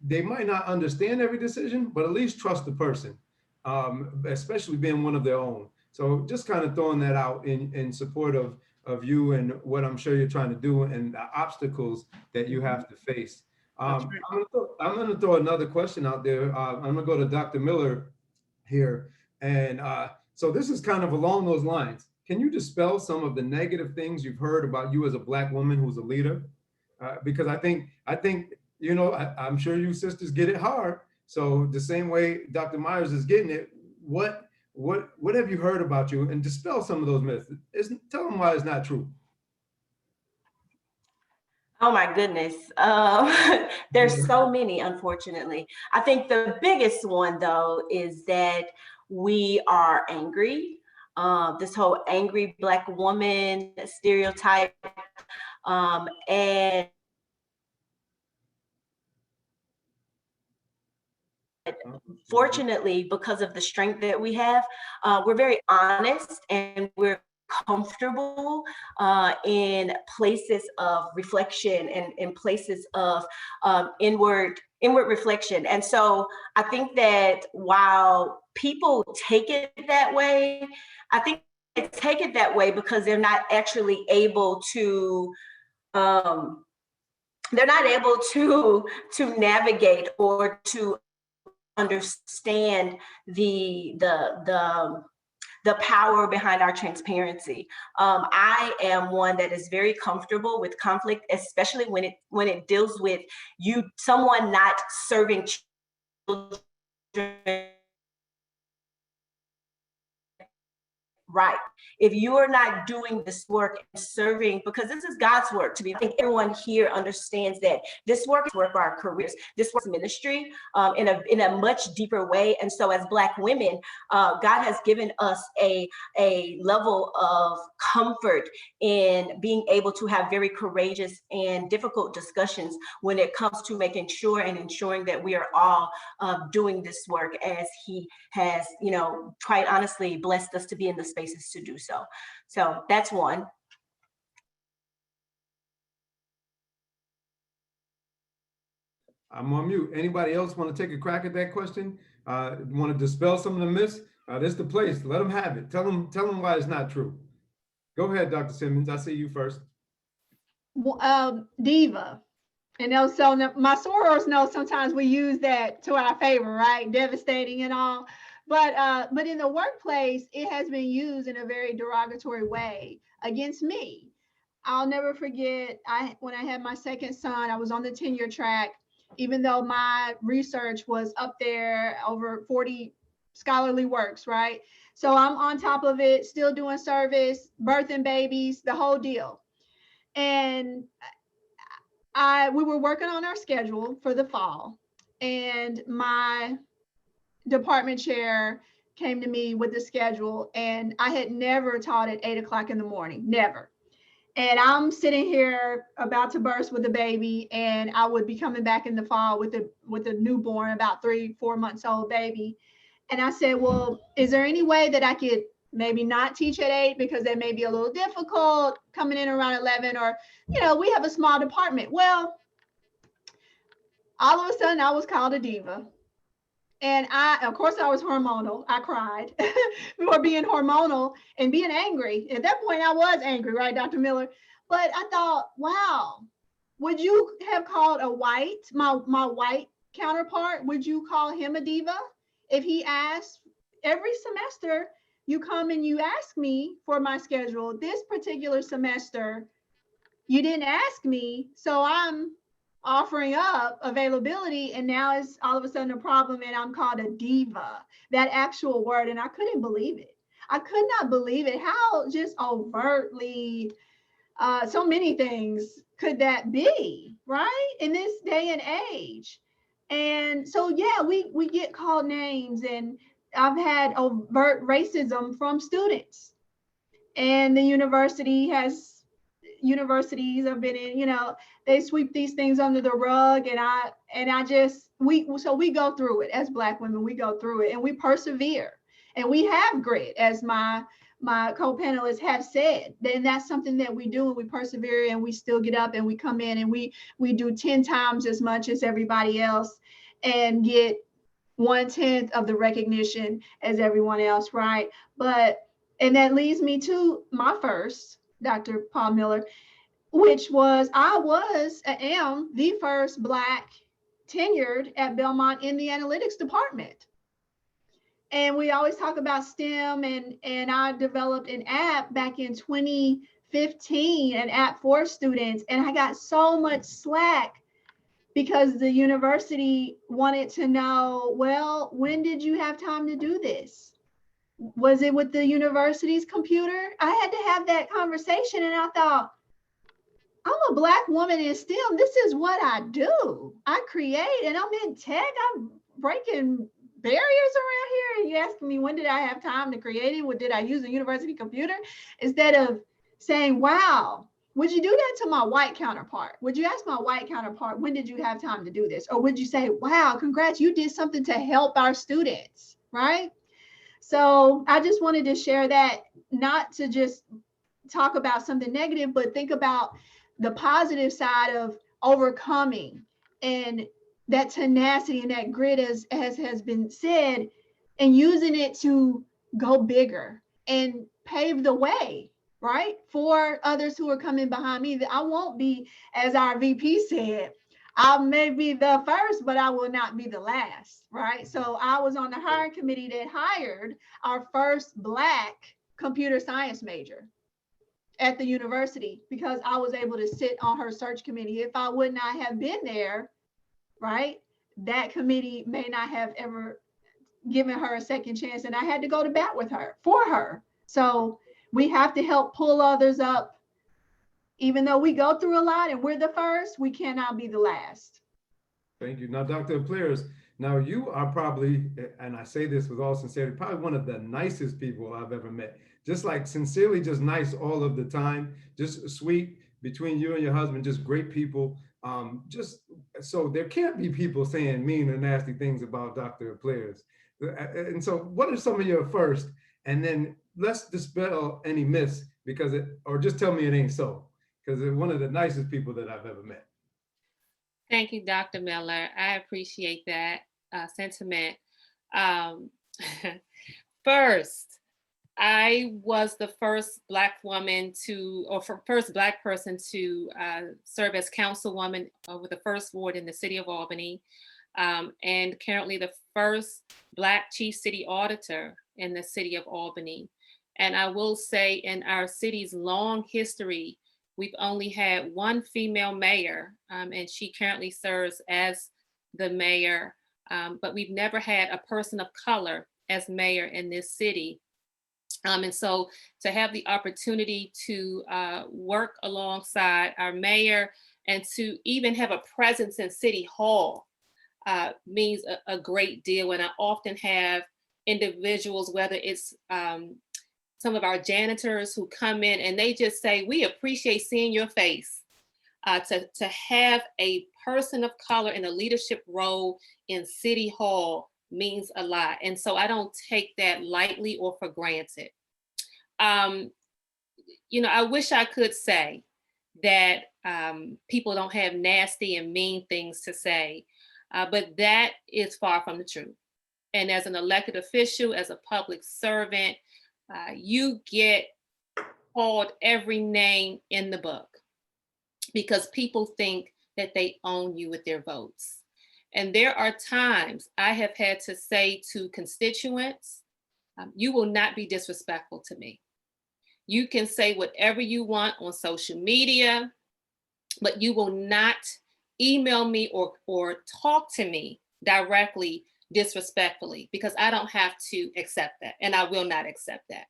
they might not understand every decision, but at least trust the person, especially being one of their own. So just kind of throwing that out in support of you and what I'm sure you're trying to do and the obstacles that you have to face. I'm going to throw another question out there. I'm going to go to Dr. Miller here. And so this is kind of along those lines. Can you dispel some of the negative things you've heard about you as a Black woman who's a leader? Because I think, you know, I'm sure you sisters get it hard. So the same way Dr. Myers is getting it, what have you heard about you, and dispel some of those myths? Tell them why it's not true. Oh my goodness. There's so many, unfortunately. I think the biggest one though is that we are angry. This whole angry Black woman stereotype. And fortunately, because of the strength that we have, we're very honest and we're comfortable in places of reflection and in places of inward reflection. And so I think that while people take it that way, I think they take it that way because they're not actually able to navigate or to understand the power behind our transparency. I am one that is very comfortable with conflict, especially when it deals with someone not serving children right. If you are not doing this work and serving, because this is God's work to be, I think everyone here understands that this work is work for our careers. This work is ministry in a much deeper way. And so as Black women, God has given us a level of comfort in being able to have very courageous and difficult discussions when it comes to making sure and ensuring that we are all doing this work as He has, you know, quite honestly blessed us to be in the spaces to do so. So that's one. I'm on mute. Anybody else want to take a crack at that question? Want to dispel some of the myths? This is the place. Let them have it. Tell them why it's not true. Go ahead, Dr. Simmons. I see you first. Diva. And so my sorors know sometimes we use that to our favor, right? Devastating and all. But in the workplace, it has been used in a very derogatory way against me. I'll never forget, when I had my second son, I was on the tenure track, even though my research was up there, over 40 scholarly works, right? So I'm on top of it, still doing service, birthing babies, the whole deal. And we were working on our schedule for the fall, and my department chair came to me with the schedule, and I had never taught at 8 o'clock in the morning, never. And I'm sitting here about to burst with a baby, and I would be coming back in the fall with a newborn, about 3-4 months old baby. And I said, well, is there any way that I could maybe not teach at 8 because that may be a little difficult coming in around 11, or, you know, we have a small department. Well, all of a sudden I was called a diva. And of course I was hormonal. I cried for being hormonal and being angry. At that point I was angry, right, Dr. Miller? But I thought, wow, would you have called my white counterpart, would you call him a diva? If he asked, every semester you come and you ask me for my schedule. This particular semester, you didn't ask me, so I'm offering up availability, and now it's all of a sudden a problem, and I'm called a diva, that actual word. And I couldn't believe it. I could not believe it. How just overtly, so many things could that be, right? In this day and age. And so, yeah, we get called names, and I've had overt racism from students, and the university has, universities have been in, they sweep these things under the rug, so we go through it as Black women, we go through it and we persevere and we have grit, as my co-panelists have said. Then that's something that we do, and we persevere and we still get up and we come in and we do 10 times as much as everybody else and get 1/10 of the recognition as everyone else, right? And that leads me to my first, Dr. Paul Miller, which was, I am the first Black tenured at Belmont in the analytics department. And we always talk about STEM, and I developed an app back in 2015, an app for students, and I got so much slack because the university wanted to know, well, when did you have time to do this? Was it with the university's computer? I had to have that conversation, and I thought, I'm a Black woman in STEM. This is what I do. I create, and I'm in tech. I'm breaking barriers around here. And you asking me, when did I have time to create it? What did I use a university computer? Instead of saying, wow, would you do that to my white counterpart? Would you ask my white counterpart, when did you have time to do this? Or would you say, wow, congrats, you did something to help our students, right? So I just wanted to share that, not to just talk about something negative, but think about the positive side of overcoming, and that tenacity and that grit, as has been said, and using it to go bigger and pave the way, right, for others who are coming behind me. That I won't be, as our VP said, I may be the first, but I will not be the last, right? So I was on the hiring committee that hired our first Black computer science major at the university, because I was able to sit on her search committee. If I would not have been there, right, that committee may not have ever given her a second chance, and I had to go to bat with her, for her. So we have to help pull others up. Even though we go through a lot and we're the first, we cannot be the last. Thank you. Now, Dr. Applyrs, now you are probably, and I say this with all sincerity, probably one of the nicest people I've ever met. Just like sincerely, just nice all of the time, just sweet between you and your husband, just great people. Just so there can't be people saying mean or nasty things about Dr. Applyrs. And so what are some of your first? And then let's dispel any myths, or just tell me it ain't so, because they're one of the nicest people that I've ever met. Thank you, Dr. Miller. I appreciate that sentiment. First, I was the first Black woman first Black person to serve as councilwoman over the first ward in the city of Albany, and currently the first Black chief city auditor in the city of Albany. And I will say, in our city's long history, we've only had one female mayor, and she currently serves as the mayor, but we've never had a person of color as mayor in this city. And so to have the opportunity to work alongside our mayor and to even have a presence in City Hall means a great deal. And I often have individuals, whether it's some of our janitors who come in and they just say, we appreciate seeing your face. To have a person of color in a leadership role in City Hall means a lot. And so I don't take that lightly or for granted. I wish I could say that people don't have nasty and mean things to say, but that is far from the truth. And as an elected official, as a public servant, you get called every name in the book because people think that they own you with their votes. And there are times I have had to say to constituents, you will not be disrespectful to me. You can say whatever you want on social media, but you will not email me or talk to me directly disrespectfully, because I don't have to accept that, and I will not accept that,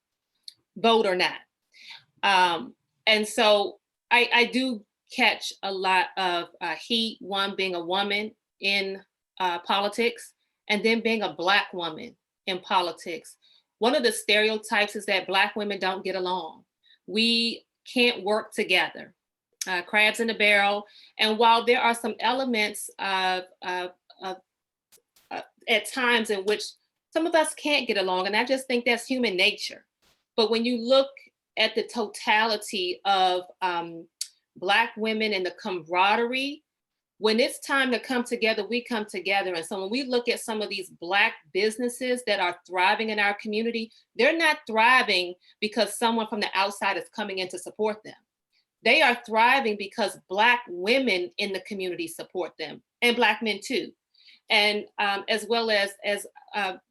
vote or not. And so I do catch a lot of heat, one, being a woman in politics, and then being a Black woman in politics. One of the stereotypes is that Black women don't get along. We can't work together. crabs in a barrel. And while there are some elements of at times in which some of us can't get along, and I just think that's human nature. But when you look at the totality of Black women and the camaraderie, when it's time to come together, we come together. And so when we look at some of these Black businesses that are thriving in our community, they're not thriving because someone from the outside is coming in to support them. They are thriving because Black women in the community support them, and Black men too. And as well as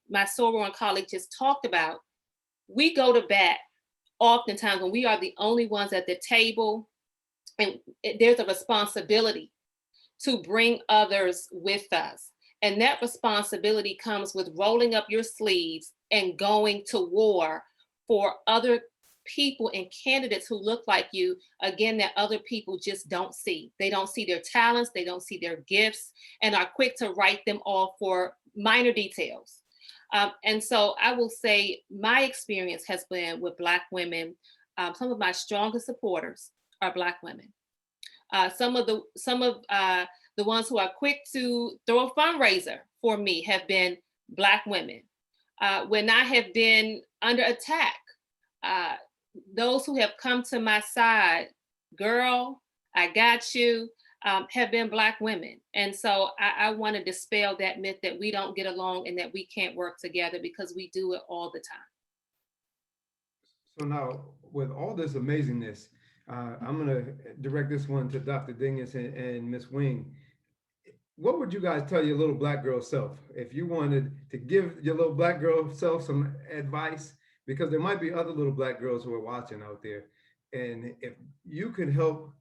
my soror colleague just talked about, we go to bat oftentimes when we are the only ones at the table, and there's a responsibility to bring others with us. And that responsibility comes with rolling up your sleeves and going to war for other people and candidates who look like you, again, that other people just don't see. They don't see their talents, they don't see their gifts, and are quick to write them off for minor details. And so I will say my experience has been with Black women. Some of my strongest supporters are Black women. Some of the ones who are quick to throw a fundraiser for me have been Black women. When I have been under attack, those who have come to my side, girl, I got you, have been Black women. And so I want to dispel that myth that we don't get along and that we can't work together, because we do it all the time. So now, with all this amazingness, I'm going to direct this one to Dr. Dingus and Ms. Wing. What would you guys tell your little Black girl self if you wanted to give your little Black girl self some advice? Because there might be other little Black girls who are watching out there. And if you could help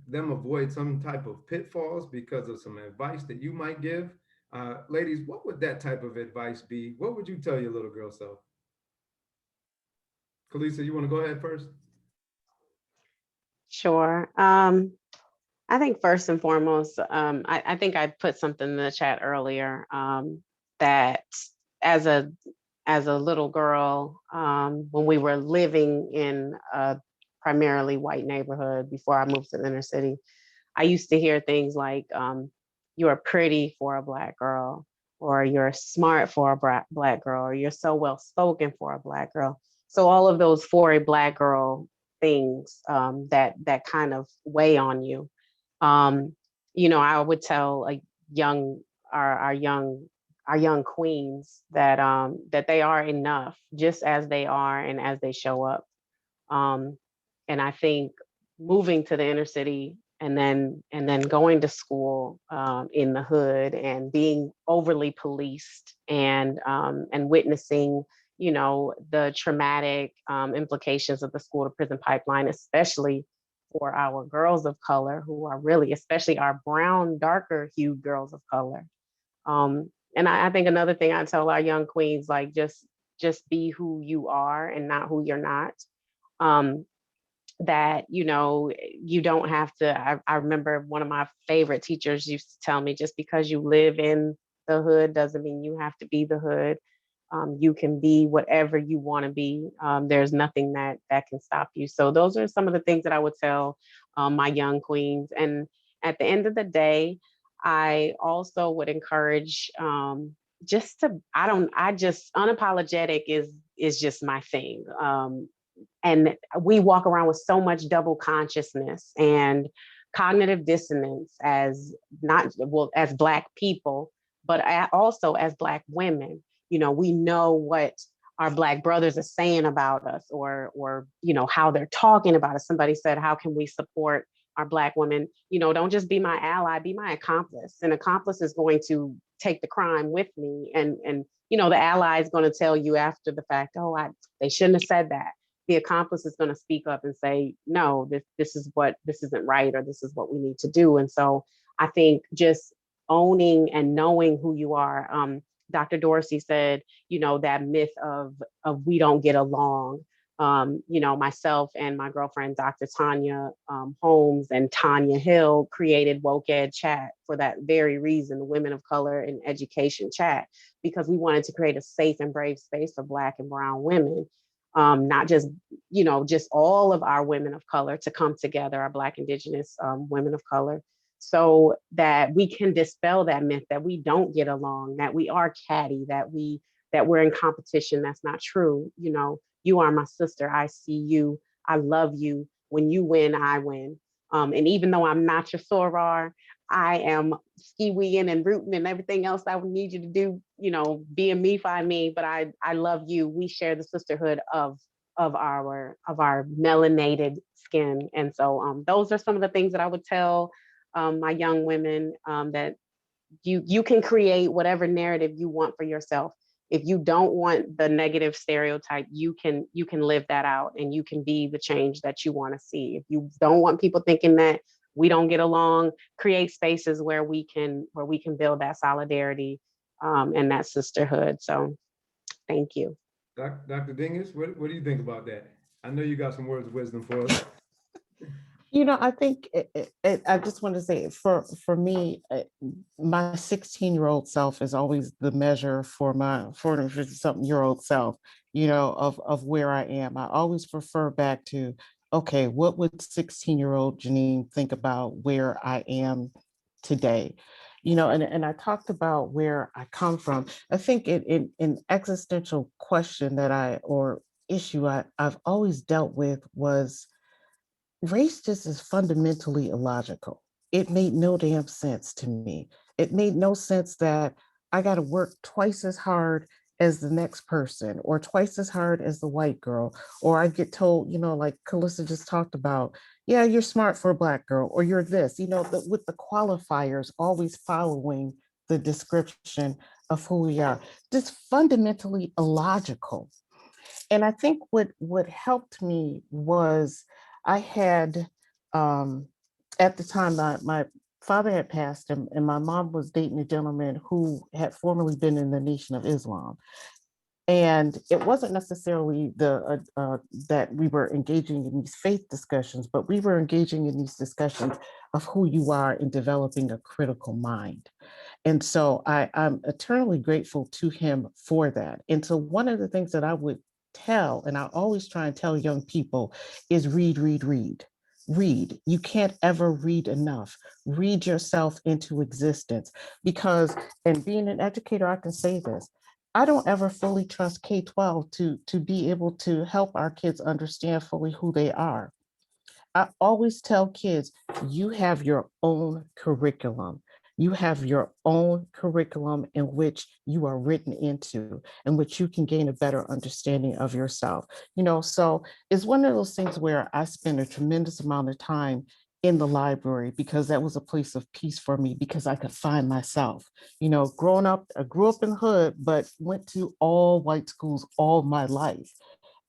them avoid some type of pitfalls because of some advice that you might give, ladies, what would that type of advice be? What would you tell your little girl self? Kalisa, you want to go ahead first? Sure. I think first and foremost, I think I put something in the chat earlier, that as a little girl, when we were living in a primarily white neighborhood before I moved to the inner city, I used to hear things like, you're pretty for a Black girl, or you're smart for a Black girl, or you're so well spoken for a Black girl. So all of those for a Black girl things that kind of weigh on you. I would tell our young queens that they are enough just as they are and as they show up. And I think moving to the inner city and then going to school in the hood and being overly policed and witnessing, the traumatic implications of the school to prison pipeline, especially for our girls of color, who are really, especially our brown, darker hued girls of color. And I think another thing I tell our young queens, like just be who you are and not who you're not. That, you don't have to, I remember one of my favorite teachers used to tell me, just because you live in the hood doesn't mean you have to be the hood. You can be whatever you want to be. There's nothing that can stop you. So those are some of the things that I would tell my young queens. And at the end of the day, I also would encourage unapologetic is just my thing. And we walk around with so much double consciousness and cognitive dissonance as Black people, but also as Black women. We know what our Black brothers are saying about us, or how they're talking about us. Somebody said, how can we support our Black women? Don't just be my ally, be my accomplice. An accomplice is going to take the crime with me. And the ally is going to tell you after the fact, they shouldn't have said that. The accomplice is going to speak up and say, no, this isn't right, or this is what we need to do. And so I think just owning and knowing who you are. Dr. Dorcey said, that myth of we don't get along. Myself and my girlfriend, Dr. Tanya Holmes and Tanya Hill, created Woke Ed Chat for that very reason, the Women of Color in Education Chat, because we wanted to create a safe and brave space for Black and brown women. not just, just all of our women of color to come together, our Black, Indigenous women of color, so that we can dispel that myth that we don't get along, that we are catty, that we're in competition. That's not true. You are my sister. I see you. I love you. When you win, I win. And even though I'm not your soror, I am ski-weeing and rooting and everything else I would need you to do, being me, find me, but I love you. We share the sisterhood of our melanated skin. And so those are some of the things that I would tell my young women, that you can create whatever narrative you want for yourself. If you don't want the negative stereotype, you can live that out, and you can be the change that you want to see. If you don't want people thinking that we don't get along, create spaces where we can build that solidarity and that sisterhood. So thank you. Dr. Dingus, what do you think about that? I know you got some words of wisdom for us. I think I just want to say for me, my 16-year-old self is always the measure for my 40-something-year-old self, of where I am. I always refer back to, okay, what would 16-year-old Jeannine think about where I am today? And I talked about where I come from. I think in an existential question or issue I've always dealt with was, race just is fundamentally illogical. It made no damn sense to me. It made no sense that I got to work twice as hard as the next person, or twice as hard as the white girl, or I get told, like Kalisa just talked about, yeah, you're smart for a Black girl, or you're this, with the qualifiers always following the description of who we are. Just fundamentally illogical. And I think what helped me was I had, at the time, my father had passed, and my mom was dating a gentleman who had formerly been in the Nation of Islam. And it wasn't necessarily that we were engaging in these faith discussions, but we were engaging in these discussions of who you are in developing a critical mind. And so I'm eternally grateful to him for that. And so one of the things that I would tell, and I always try and tell young people, is read, read, read. Read. You can't ever read enough. Read yourself into existence. Because, and being an educator, I can say this, I don't ever fully trust K-12 to be able to help our kids understand fully who they are. I always tell kids, you have your own curriculum. You have your own curriculum in which you are written into, in which you can gain a better understanding of yourself. So it's one of those things where I spend a tremendous amount of time in the library, because that was a place of peace for me, because I could find myself. Growing up, I grew up in the hood, but went to all white schools all my life.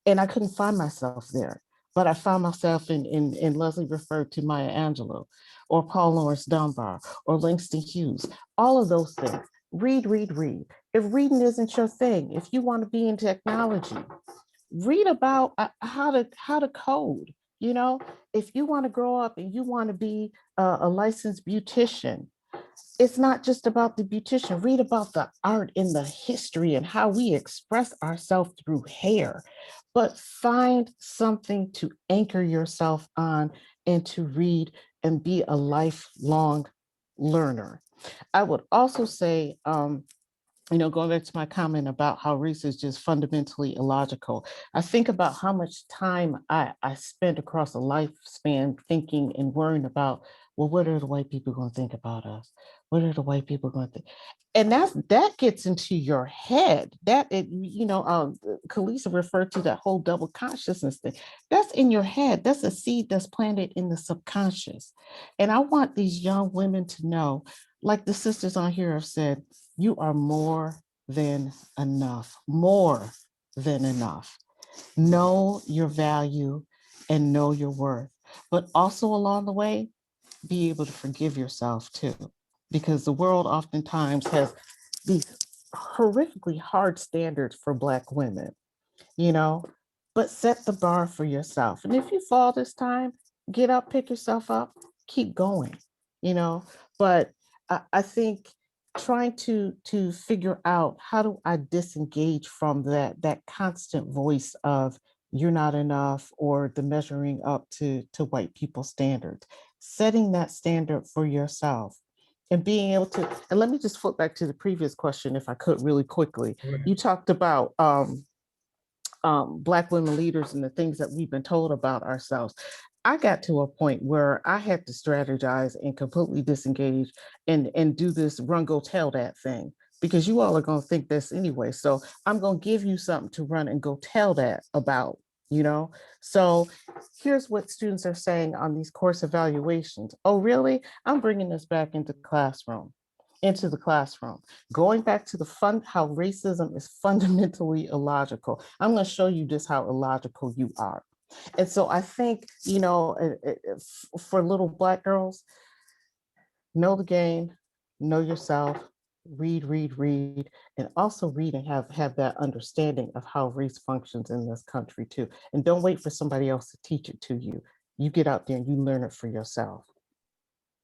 And I couldn't find myself there. But I found myself in Lesli referred to Maya Angelou, or Paul Laurence Dunbar, or Langston Hughes, all of those things. Read, read, read. If reading isn't your thing, if you want to be in technology, read about how to code. If you want to grow up and you want to be a licensed beautician, it's not just about the beautician. Read about the art and the history and how we express ourselves through hair, but find something to anchor yourself on and to read and be a lifelong learner. I would also say, going back to my comment about how race is just fundamentally illogical, I think about how much time I spent across a lifespan thinking and worrying about, well, what are the white people going to think about us? What are the white people going to think? And that gets into your head. Kalisa referred to that whole double consciousness thing. That's in your head. That's a seed that's planted in the subconscious. And I want these young women to know, like the sisters on here have said, you are more than enough, more than enough. Know your value and know your worth, but also along the way, be able to forgive yourself too, because the world oftentimes has these horrifically hard standards for Black women, but set the bar for yourself. And if you fall this time, get up, pick yourself up, keep going, but I think trying to figure out, how do I disengage from that constant voice of you're not enough, or the measuring up to white people's standards. Setting that standard for yourself and being able to, and let me just flip back to the previous question, if I could, really quickly. You talked about Black women leaders and the things that we've been told about ourselves. I got to a point where I had to strategize and completely disengage and do this run, go tell that thing, because you all are going to think this anyway. So I'm going to give you something to run and go tell that about, you know? So here's what students are saying on these course evaluations. Oh, really? I'm bringing this back into the classroom. Going back to how racism is fundamentally illogical. I'm going to show you just how illogical you are. And so I think, you know, for little Black girls, know the game, know yourself, read, and also read and have that understanding of how race functions in this country too. And don't wait for somebody else to teach it to you. You get out there and you learn it for yourself.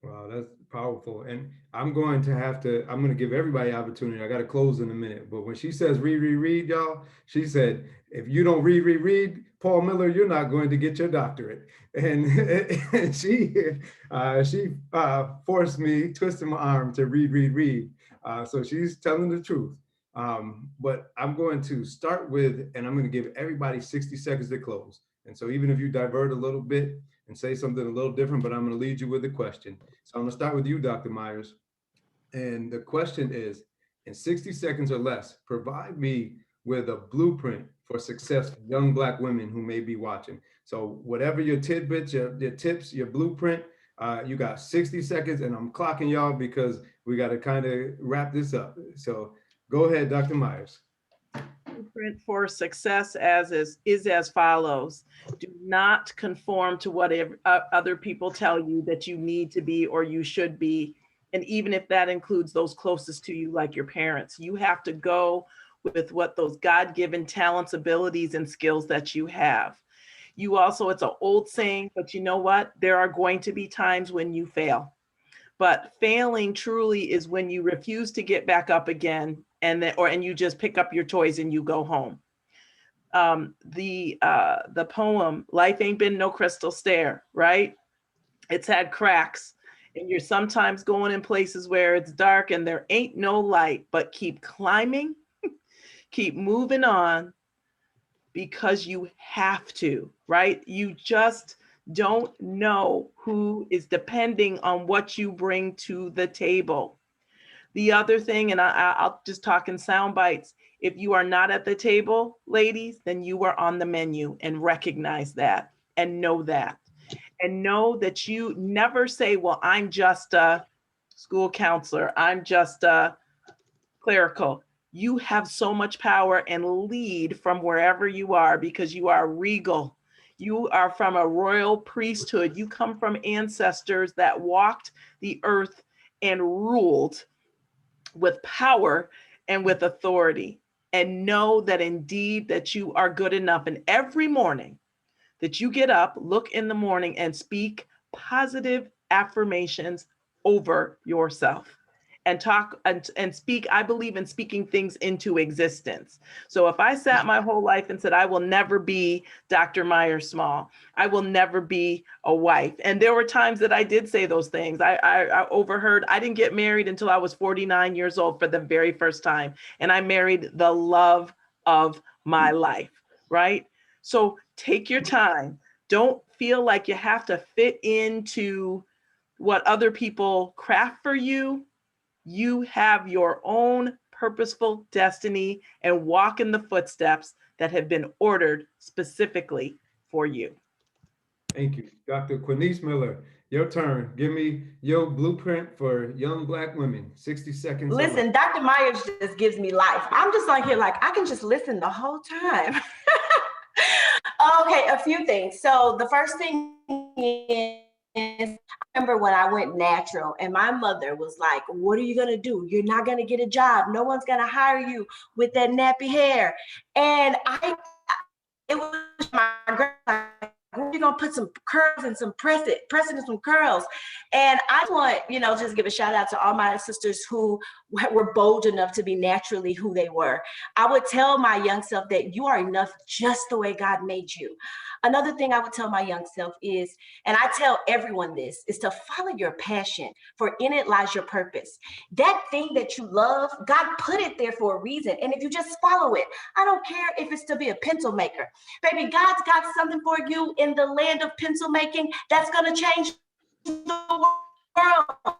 Wow, that's powerful. And I'm going to give everybody opportunity. I got to close in a minute. But when she says read, y'all, she said, if you don't read, Paul Miller, you're not going to get your doctorate. And she forced me, twisted my arm to read. So she's telling the truth. But I'm going to start with, and I'm going to give everybody 60 seconds to close. And so even if you divert a little bit and say something a little different, but I'm going to lead you with a question. So I'm going to start with you, Dr. Myers. And the question is, in 60 seconds or less, provide me with a blueprint for success for young Black women who may be watching. So whatever your tidbits, your tips, your blueprint, you got 60 seconds, and I'm clocking y'all because we got to kind of wrap this up. So go ahead, Dr. Myers. Blueprint for success is as follows. Do not conform to what other people tell you that you need to be or you should be. And even if that includes those closest to you, like your parents, you have to go with what those God-given talents, abilities, and skills that you have. You also, it's an old saying, but you know what? There are going to be times when you fail. But failing truly is when you refuse to get back up again and you just pick up your toys and you go home. The poem, Life Ain't Been No Crystal Stair, right? It's had cracks, and you're sometimes going in places where it's dark and there ain't no light, but keep climbing, keep moving on, because you have to, right? You just don't know who is depending on what you bring to the table. The other thing, and I'll just talk in sound bites, if you are not at the table, ladies, then you are on the menu, and recognize that and know that. And know that you never say, well, I'm just a school counselor, I'm just a clerical. You have so much power and lead from wherever you are, because you are regal. You are from a royal priesthood. You come from ancestors that walked the earth and ruled with power and with authority. And know that indeed that you are good enough. And every morning that you get up, look in the morning and speak positive affirmations over yourself. And talk and speak. I believe in speaking things into existence. So if I sat my whole life and said, I will never be Dr. Myers Small, I will never be a wife. And there were times that I did say those things. I overheard, I didn't get married until I was 49 years old for the very first time. And I married the love of my life, right? So take your time. Don't feel like you have to fit into what other people craft for you. You have your own purposeful destiny and walk in the footsteps that have been ordered specifically for you. Thank you. Dr. Queinnise Miller, your turn. Give me your blueprint for young Black women, 60 seconds. Listen, Dr. Myers just gives me life. I'm just like here, like I can just listen the whole time. Okay, a few things. So the first thing is, I remember when I went natural and my mother was like, what are you going to do? You're not going to get a job. No one's going to hire you with that nappy hair. And it was my grandma, we're gonna put some curves and some press it and some curls. And I want, just give a shout out to all my sisters who were bold enough to be naturally who they were. I would tell my young self that you are enough just the way God made you. Another thing I would tell my young self is, and I tell everyone this, is to follow your passion, for in it lies your purpose. That thing that you love, God put it there for a reason. And if you just follow it, I don't care if it's to be a pencil maker. Baby, God's got something for you in the land of pencil making that's going to change the world.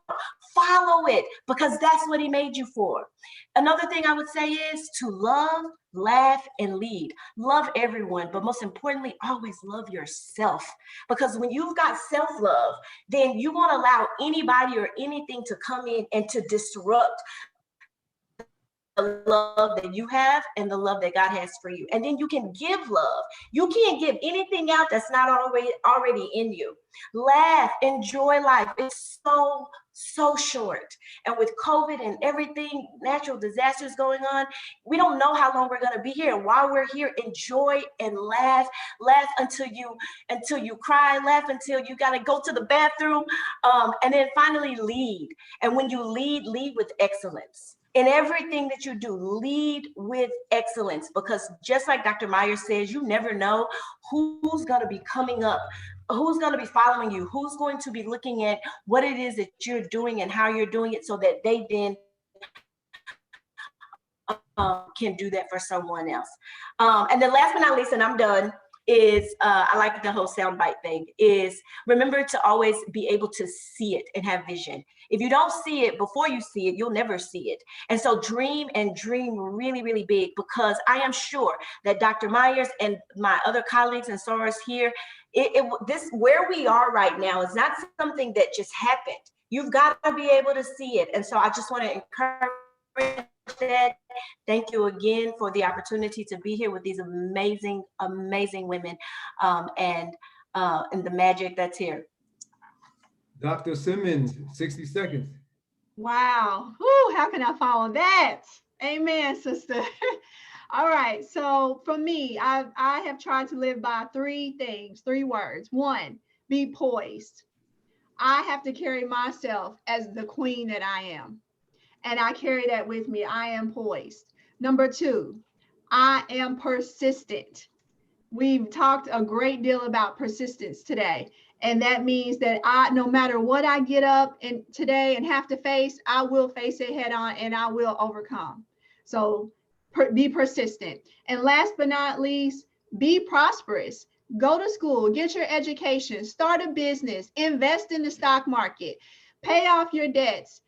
Follow it, because that's what he made you for. Another thing I would say is to love, laugh, and lead. Love everyone, but most importantly, always love yourself. Because when you've got self-love, then you won't allow anybody or anything to come in and to disrupt the love that you have and the love that God has for you. And then you can give love. You can't give anything out that's not already in you. Laugh, enjoy life. It's so short. And with COVID and everything, natural disasters going on, we don't know how long we're going to be here. And while we're here, enjoy and laugh. Laugh until you cry. Laugh until you got to go to the bathroom. And then finally lead. And when you lead with excellence. In everything that you do, lead with excellence, because just like Dr. Myers says, you never know who's going to be coming up, who's going to be following you, who's going to be looking at what it is that you're doing and how you're doing it, so that they then can do that for someone else. And then last but not least, and I'm done, is I like the whole soundbite thing, is remember to always be able to see it and have vision. If you don't see it before you see it, you'll never see it. And so dream really, really big, because I am sure that Dr. Myers and my other colleagues and sorors here, this where we are right now is not something that just happened. You've got to be able to see it. And so I just want to encourage that. Thank you again for the opportunity to be here with these amazing women, and the magic that's here. Dr. Simmons, 60 seconds. Wow. Whew, how can I follow that? Amen, sister. All right. So for me, I have tried to live by three words. One, be poised. I have to carry myself as the queen that I am. And I carry that with me. I am poised. Number two, I am persistent. We've talked a great deal about persistence today. And that means that no matter what I get up and today and have to face, I will face it head on and I will overcome. So be persistent. And last but not least, be prosperous. Go to school, get your education, start a business, invest in the stock market, pay off your debts.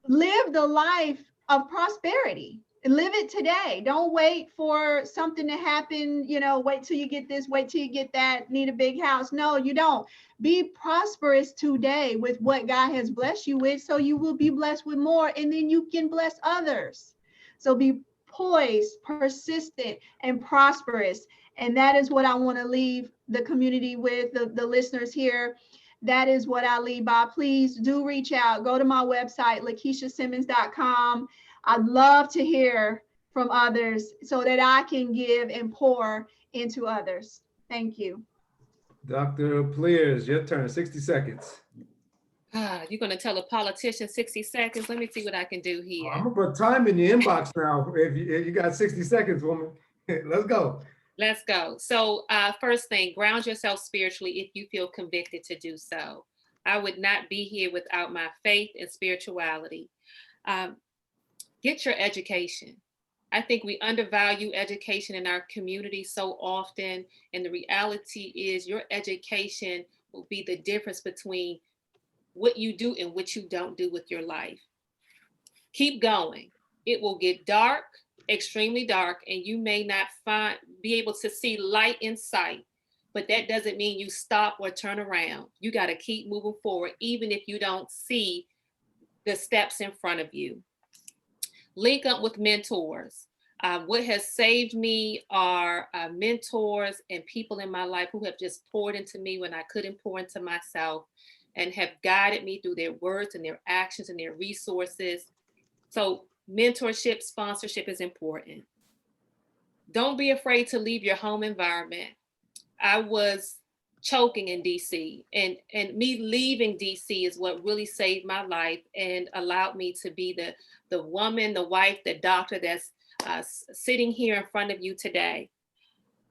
Live the life of prosperity. Live it today. Don't wait for something to happen. Wait till you get this, wait till you get that, need a big house. No, you don't. Be prosperous today with what God has blessed you with, so you will be blessed with more, and then you can bless others. So be poised, persistent, and prosperous. And that is what I want to leave the community with, the listeners here. That is what I lead by. Please do reach out. Go to my website, LakishaSimmons.com. I'd love to hear from others so that I can give and pour into others. Thank you. Dr. Applyrs, your turn, 60 seconds. You're going to tell a politician 60 seconds? Let me see what I can do here. I'm going to put time in the inbox now. If you got 60 seconds, woman, let's go. Let's go. So first thing, ground yourself spiritually if you feel convicted to do so. I would not be here without my faith and spirituality. Get your education. I think we undervalue education in our community so often. And the reality is your education will be the difference between what you do and what you don't do with your life. Keep going. It will get dark, extremely dark, and you may not be able to see light in sight, but that doesn't mean you stop or turn around. You got to keep moving forward, even if you don't see the steps in front of you. Link up with mentors. What has saved me are mentors and people in my life who have just poured into me when I couldn't pour into myself, and have guided me through their words and their actions and their resources. So mentorship, sponsorship is important. Don't be afraid to leave your home environment. I was choking in DC, and me leaving DC is what really saved my life and allowed me to be the woman, the wife, the doctor that's sitting here in front of you today.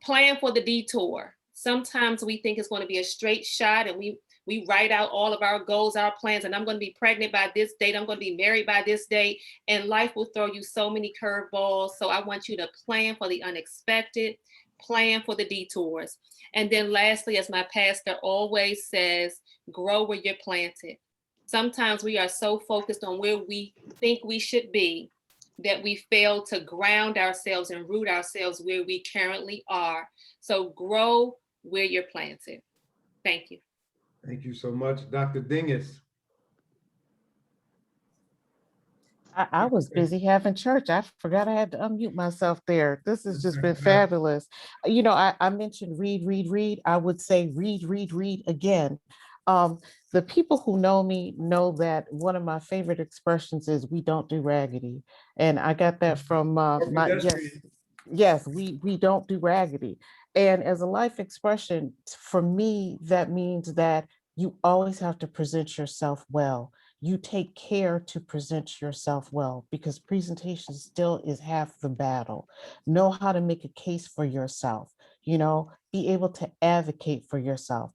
Plan for the detour. Sometimes we think it's going to be a straight shot, and we write out all of our goals, our plans, and I'm going to be pregnant by this date, I'm going to be married by this date, and life will throw you so many curveballs. So I want you to plan for the unexpected, plan for the detours. And then lastly, as my pastor always says, grow where you're planted. Sometimes we are so focused on where we think we should be that we fail to ground ourselves and root ourselves where we currently are. So grow where you're planted. Thank you. Thank you so much, Dr. Dingus. I was busy having church. I forgot I had to unmute myself there. This has just been fabulous. You know, I mentioned read, read, read. I would say read, read, read again. The people who know me know that one of my favorite expressions is we don't do raggedy. And I got that from yes, we don't do raggedy. And as a life expression, for me, that means that you always have to present yourself well. You take care to present yourself well, because presentation still is half the battle. Know how to make a case for yourself, you know, be able to advocate for yourself.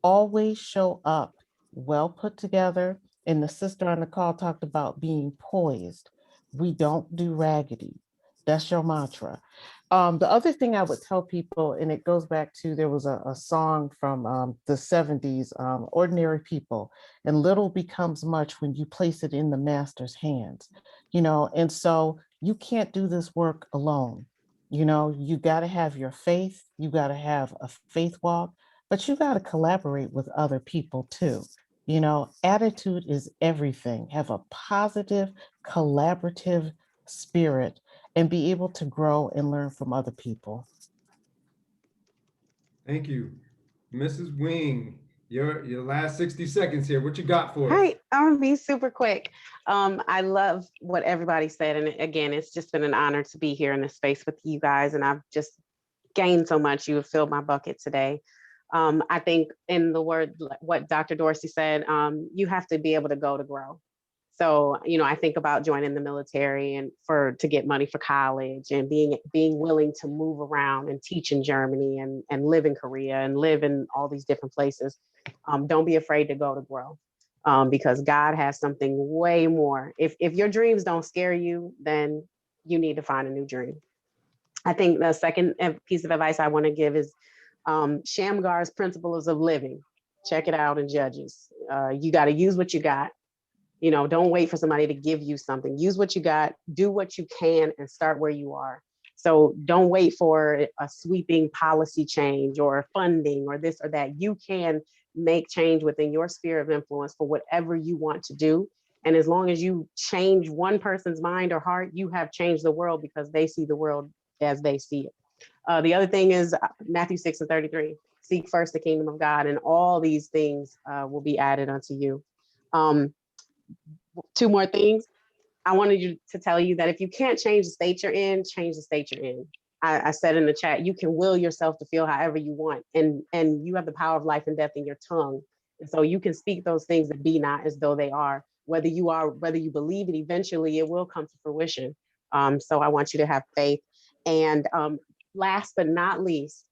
Always show up well put together. And the sister on the call talked about being poised. We don't do raggedy. That's your mantra. The other thing I would tell people, and it goes back to, there was a song from the 70s, Ordinary People, and little becomes much when you place it in the master's hands, you know, and so you can't do this work alone. You know, you got to have your faith, you got to have a faith walk, but you got to collaborate with other people too. You know, attitude is everything. Have a positive, collaborative spirit and be able to grow and learn from other people. Thank you. Mrs. Wing, your last 60 seconds here. What you got for us? Hi, I'm gonna be super quick. I love what everybody said. And again, it's just been an honor to be here in this space with you guys. And I've just gained so much. You have filled my bucket today. I think in the word, what Dr. Dorcey said, you have to be able to go to grow. So, you know, I think about joining the military and to get money for college, and being willing to move around and teach in Germany and live in Korea and live in all these different places. Don't be afraid to go to grow, because God has something way more. If your dreams don't scare you, then you need to find a new dream. I think the second piece of advice I want to give is Shamgar's Principles of Living. Check it out in Judges. You got to use what you got. You know, don't wait for somebody to give you something. Use what you got, do what you can, and start where you are. So don't wait for a sweeping policy change or funding or this or that. You can make change within your sphere of influence for whatever you want to do. And as long as you change one person's mind or heart, you have changed the world, because they see the world as they see it. The other thing is Matthew 6:33. Seek first the kingdom of God, and all these things will be added unto you. Two more things. I wanted to tell you that if you can't change the state you're in, change the state you're in. I said in the chat, you can will yourself to feel however you want, and you have the power of life and death in your tongue. And so you can speak those things that be not as though they are. Whether you believe it, eventually it will come to fruition. So I want you to have faith. And last but not least,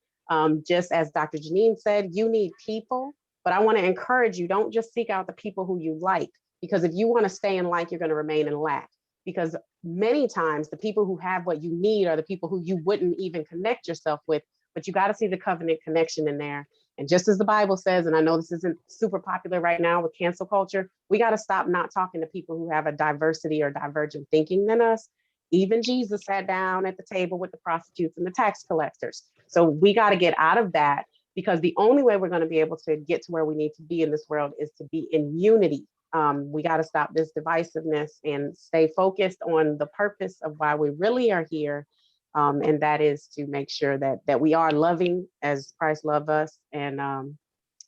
just as Dr. Jeannine said, you need people, but I want to encourage you, don't just seek out the people who you like, because if you want to stay in like, you're going to remain in lack. Because many times the people who have what you need are the people who you wouldn't even connect yourself with, but you got to see the covenant connection in there. And just as the Bible says, and I know this isn't super popular right now with cancel culture, we got to stop not talking to people who have a diversity or divergent thinking than us. Even Jesus sat down at the table with the prostitutes and the tax collectors. So we got to get out of that, because the only way we're going to be able to get to where we need to be in this world is to be in unity. We got to stop this divisiveness and stay focused on the purpose of why we really are here. And that is to make sure that we are loving as Christ loved us, and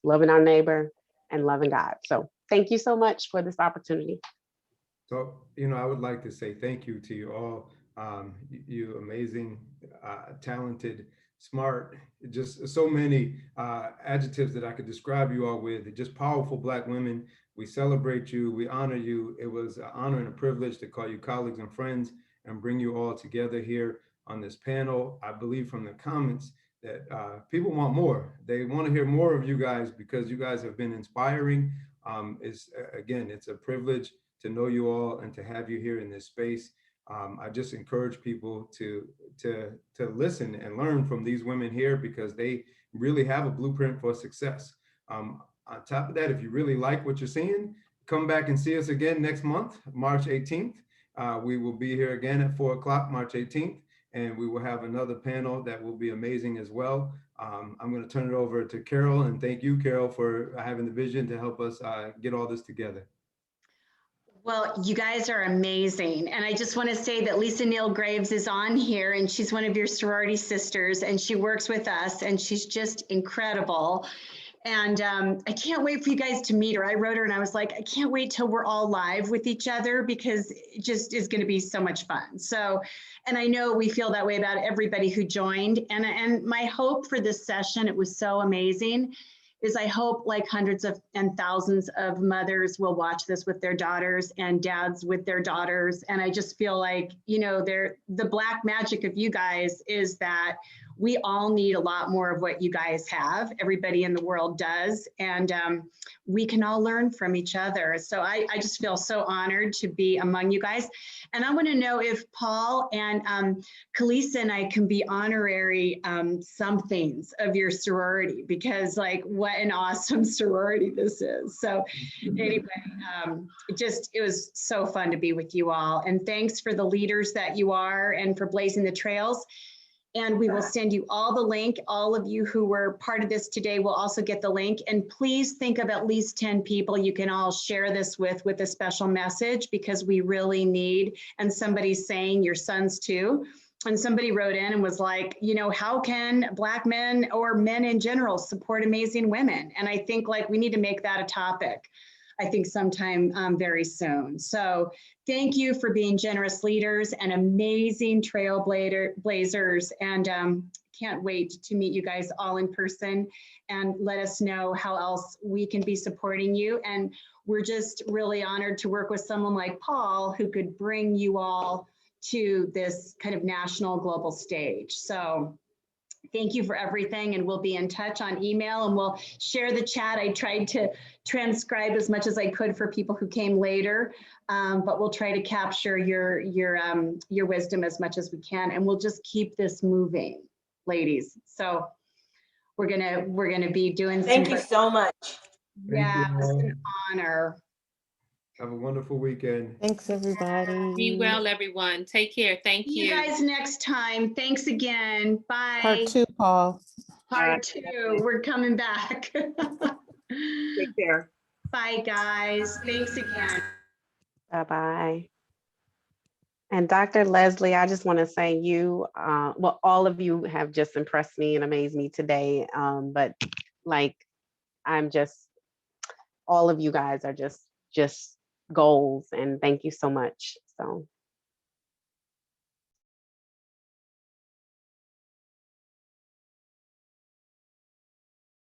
loving our neighbor and loving God. So thank you so much for this opportunity. So, you know, I would like to say thank you to you all, you amazing, talented smart, just so many adjectives that I could describe you all with. They're just powerful Black women. We celebrate you, we honor you. It was an honor and a privilege to call you colleagues and friends and bring you all together here on this panel. I believe from the comments that people want more. They want to hear more of you guys because you guys have been inspiring. Again, it's a privilege to know you all and to have you here in this space. I just encourage people to listen and learn from these women here because they really have a blueprint for success. On top of that, if you really like what you're seeing, come back and see us again next month, March 18th. We will be here again at 4 o'clock, March 18th, and we will have another panel that will be amazing as well. I'm going to turn it over to Carol, and thank you, Carol, for having the vision to help us get all this together. Well, you guys are amazing. And I just want to say that Lisa Neal Graves is on here, and she's one of your sorority sisters, and she works with us, and she's just incredible. And I can't wait for you guys to meet her. I wrote her and I was like, I can't wait till we're all live with each other because it just is going to be so much fun. So, and I know we feel that way about everybody who joined. And my hope for this session, it was so amazing, is I hope like hundreds of and thousands of mothers will watch this with their daughters and dads with their daughters. And I just feel like, you know, the Black magic of you guys is that we all need a lot more of what you guys have. Everybody in the world does. And we can all learn from each other. So I just feel so honored to be among you guys. And I want to know if Paul and Kalisa and I can be honorary somethings of your sorority, because like what an awesome sorority this is. So anyway, it was so fun to be with you all. And thanks for the leaders that you are and for blazing the trails. And we will send you all the link. All of you who were part of this today will also get the link. And please think of at least 10 people you can all share this with a special message, because we really need, and somebody's saying your sons too. And somebody wrote in and was like, you know, how can Black men or men in general support amazing women? And I think like we need to make that a topic, I think sometime very soon. So thank you for being generous leaders and amazing trailblazers. And can't wait to meet you guys all in person and let us know how else we can be supporting you. And we're just really honored to work with someone like Paul, who could bring you all to this kind of national global stage. So thank you for everything, and we'll be in touch on email, and we'll share the chat. I tried to transcribe as much as I could for people who came later, but we'll try to capture your wisdom as much as we can, and we'll just keep this moving, ladies. So we're gonna be doing. Thank you so much. Yeah, it's an honor. Have a wonderful weekend. Thanks, everybody. Be well, everyone. Take care. Thank See you. you guys next time. Thanks again. Bye. Part 2, Paul. Part 2. We're coming back. Take care. Bye, guys. Thanks again. Bye-bye. And Dr. Lesli, I just want to say well, all of you have just impressed me and amazed me today. But like, all of you guys are just goals, and thank you so much. So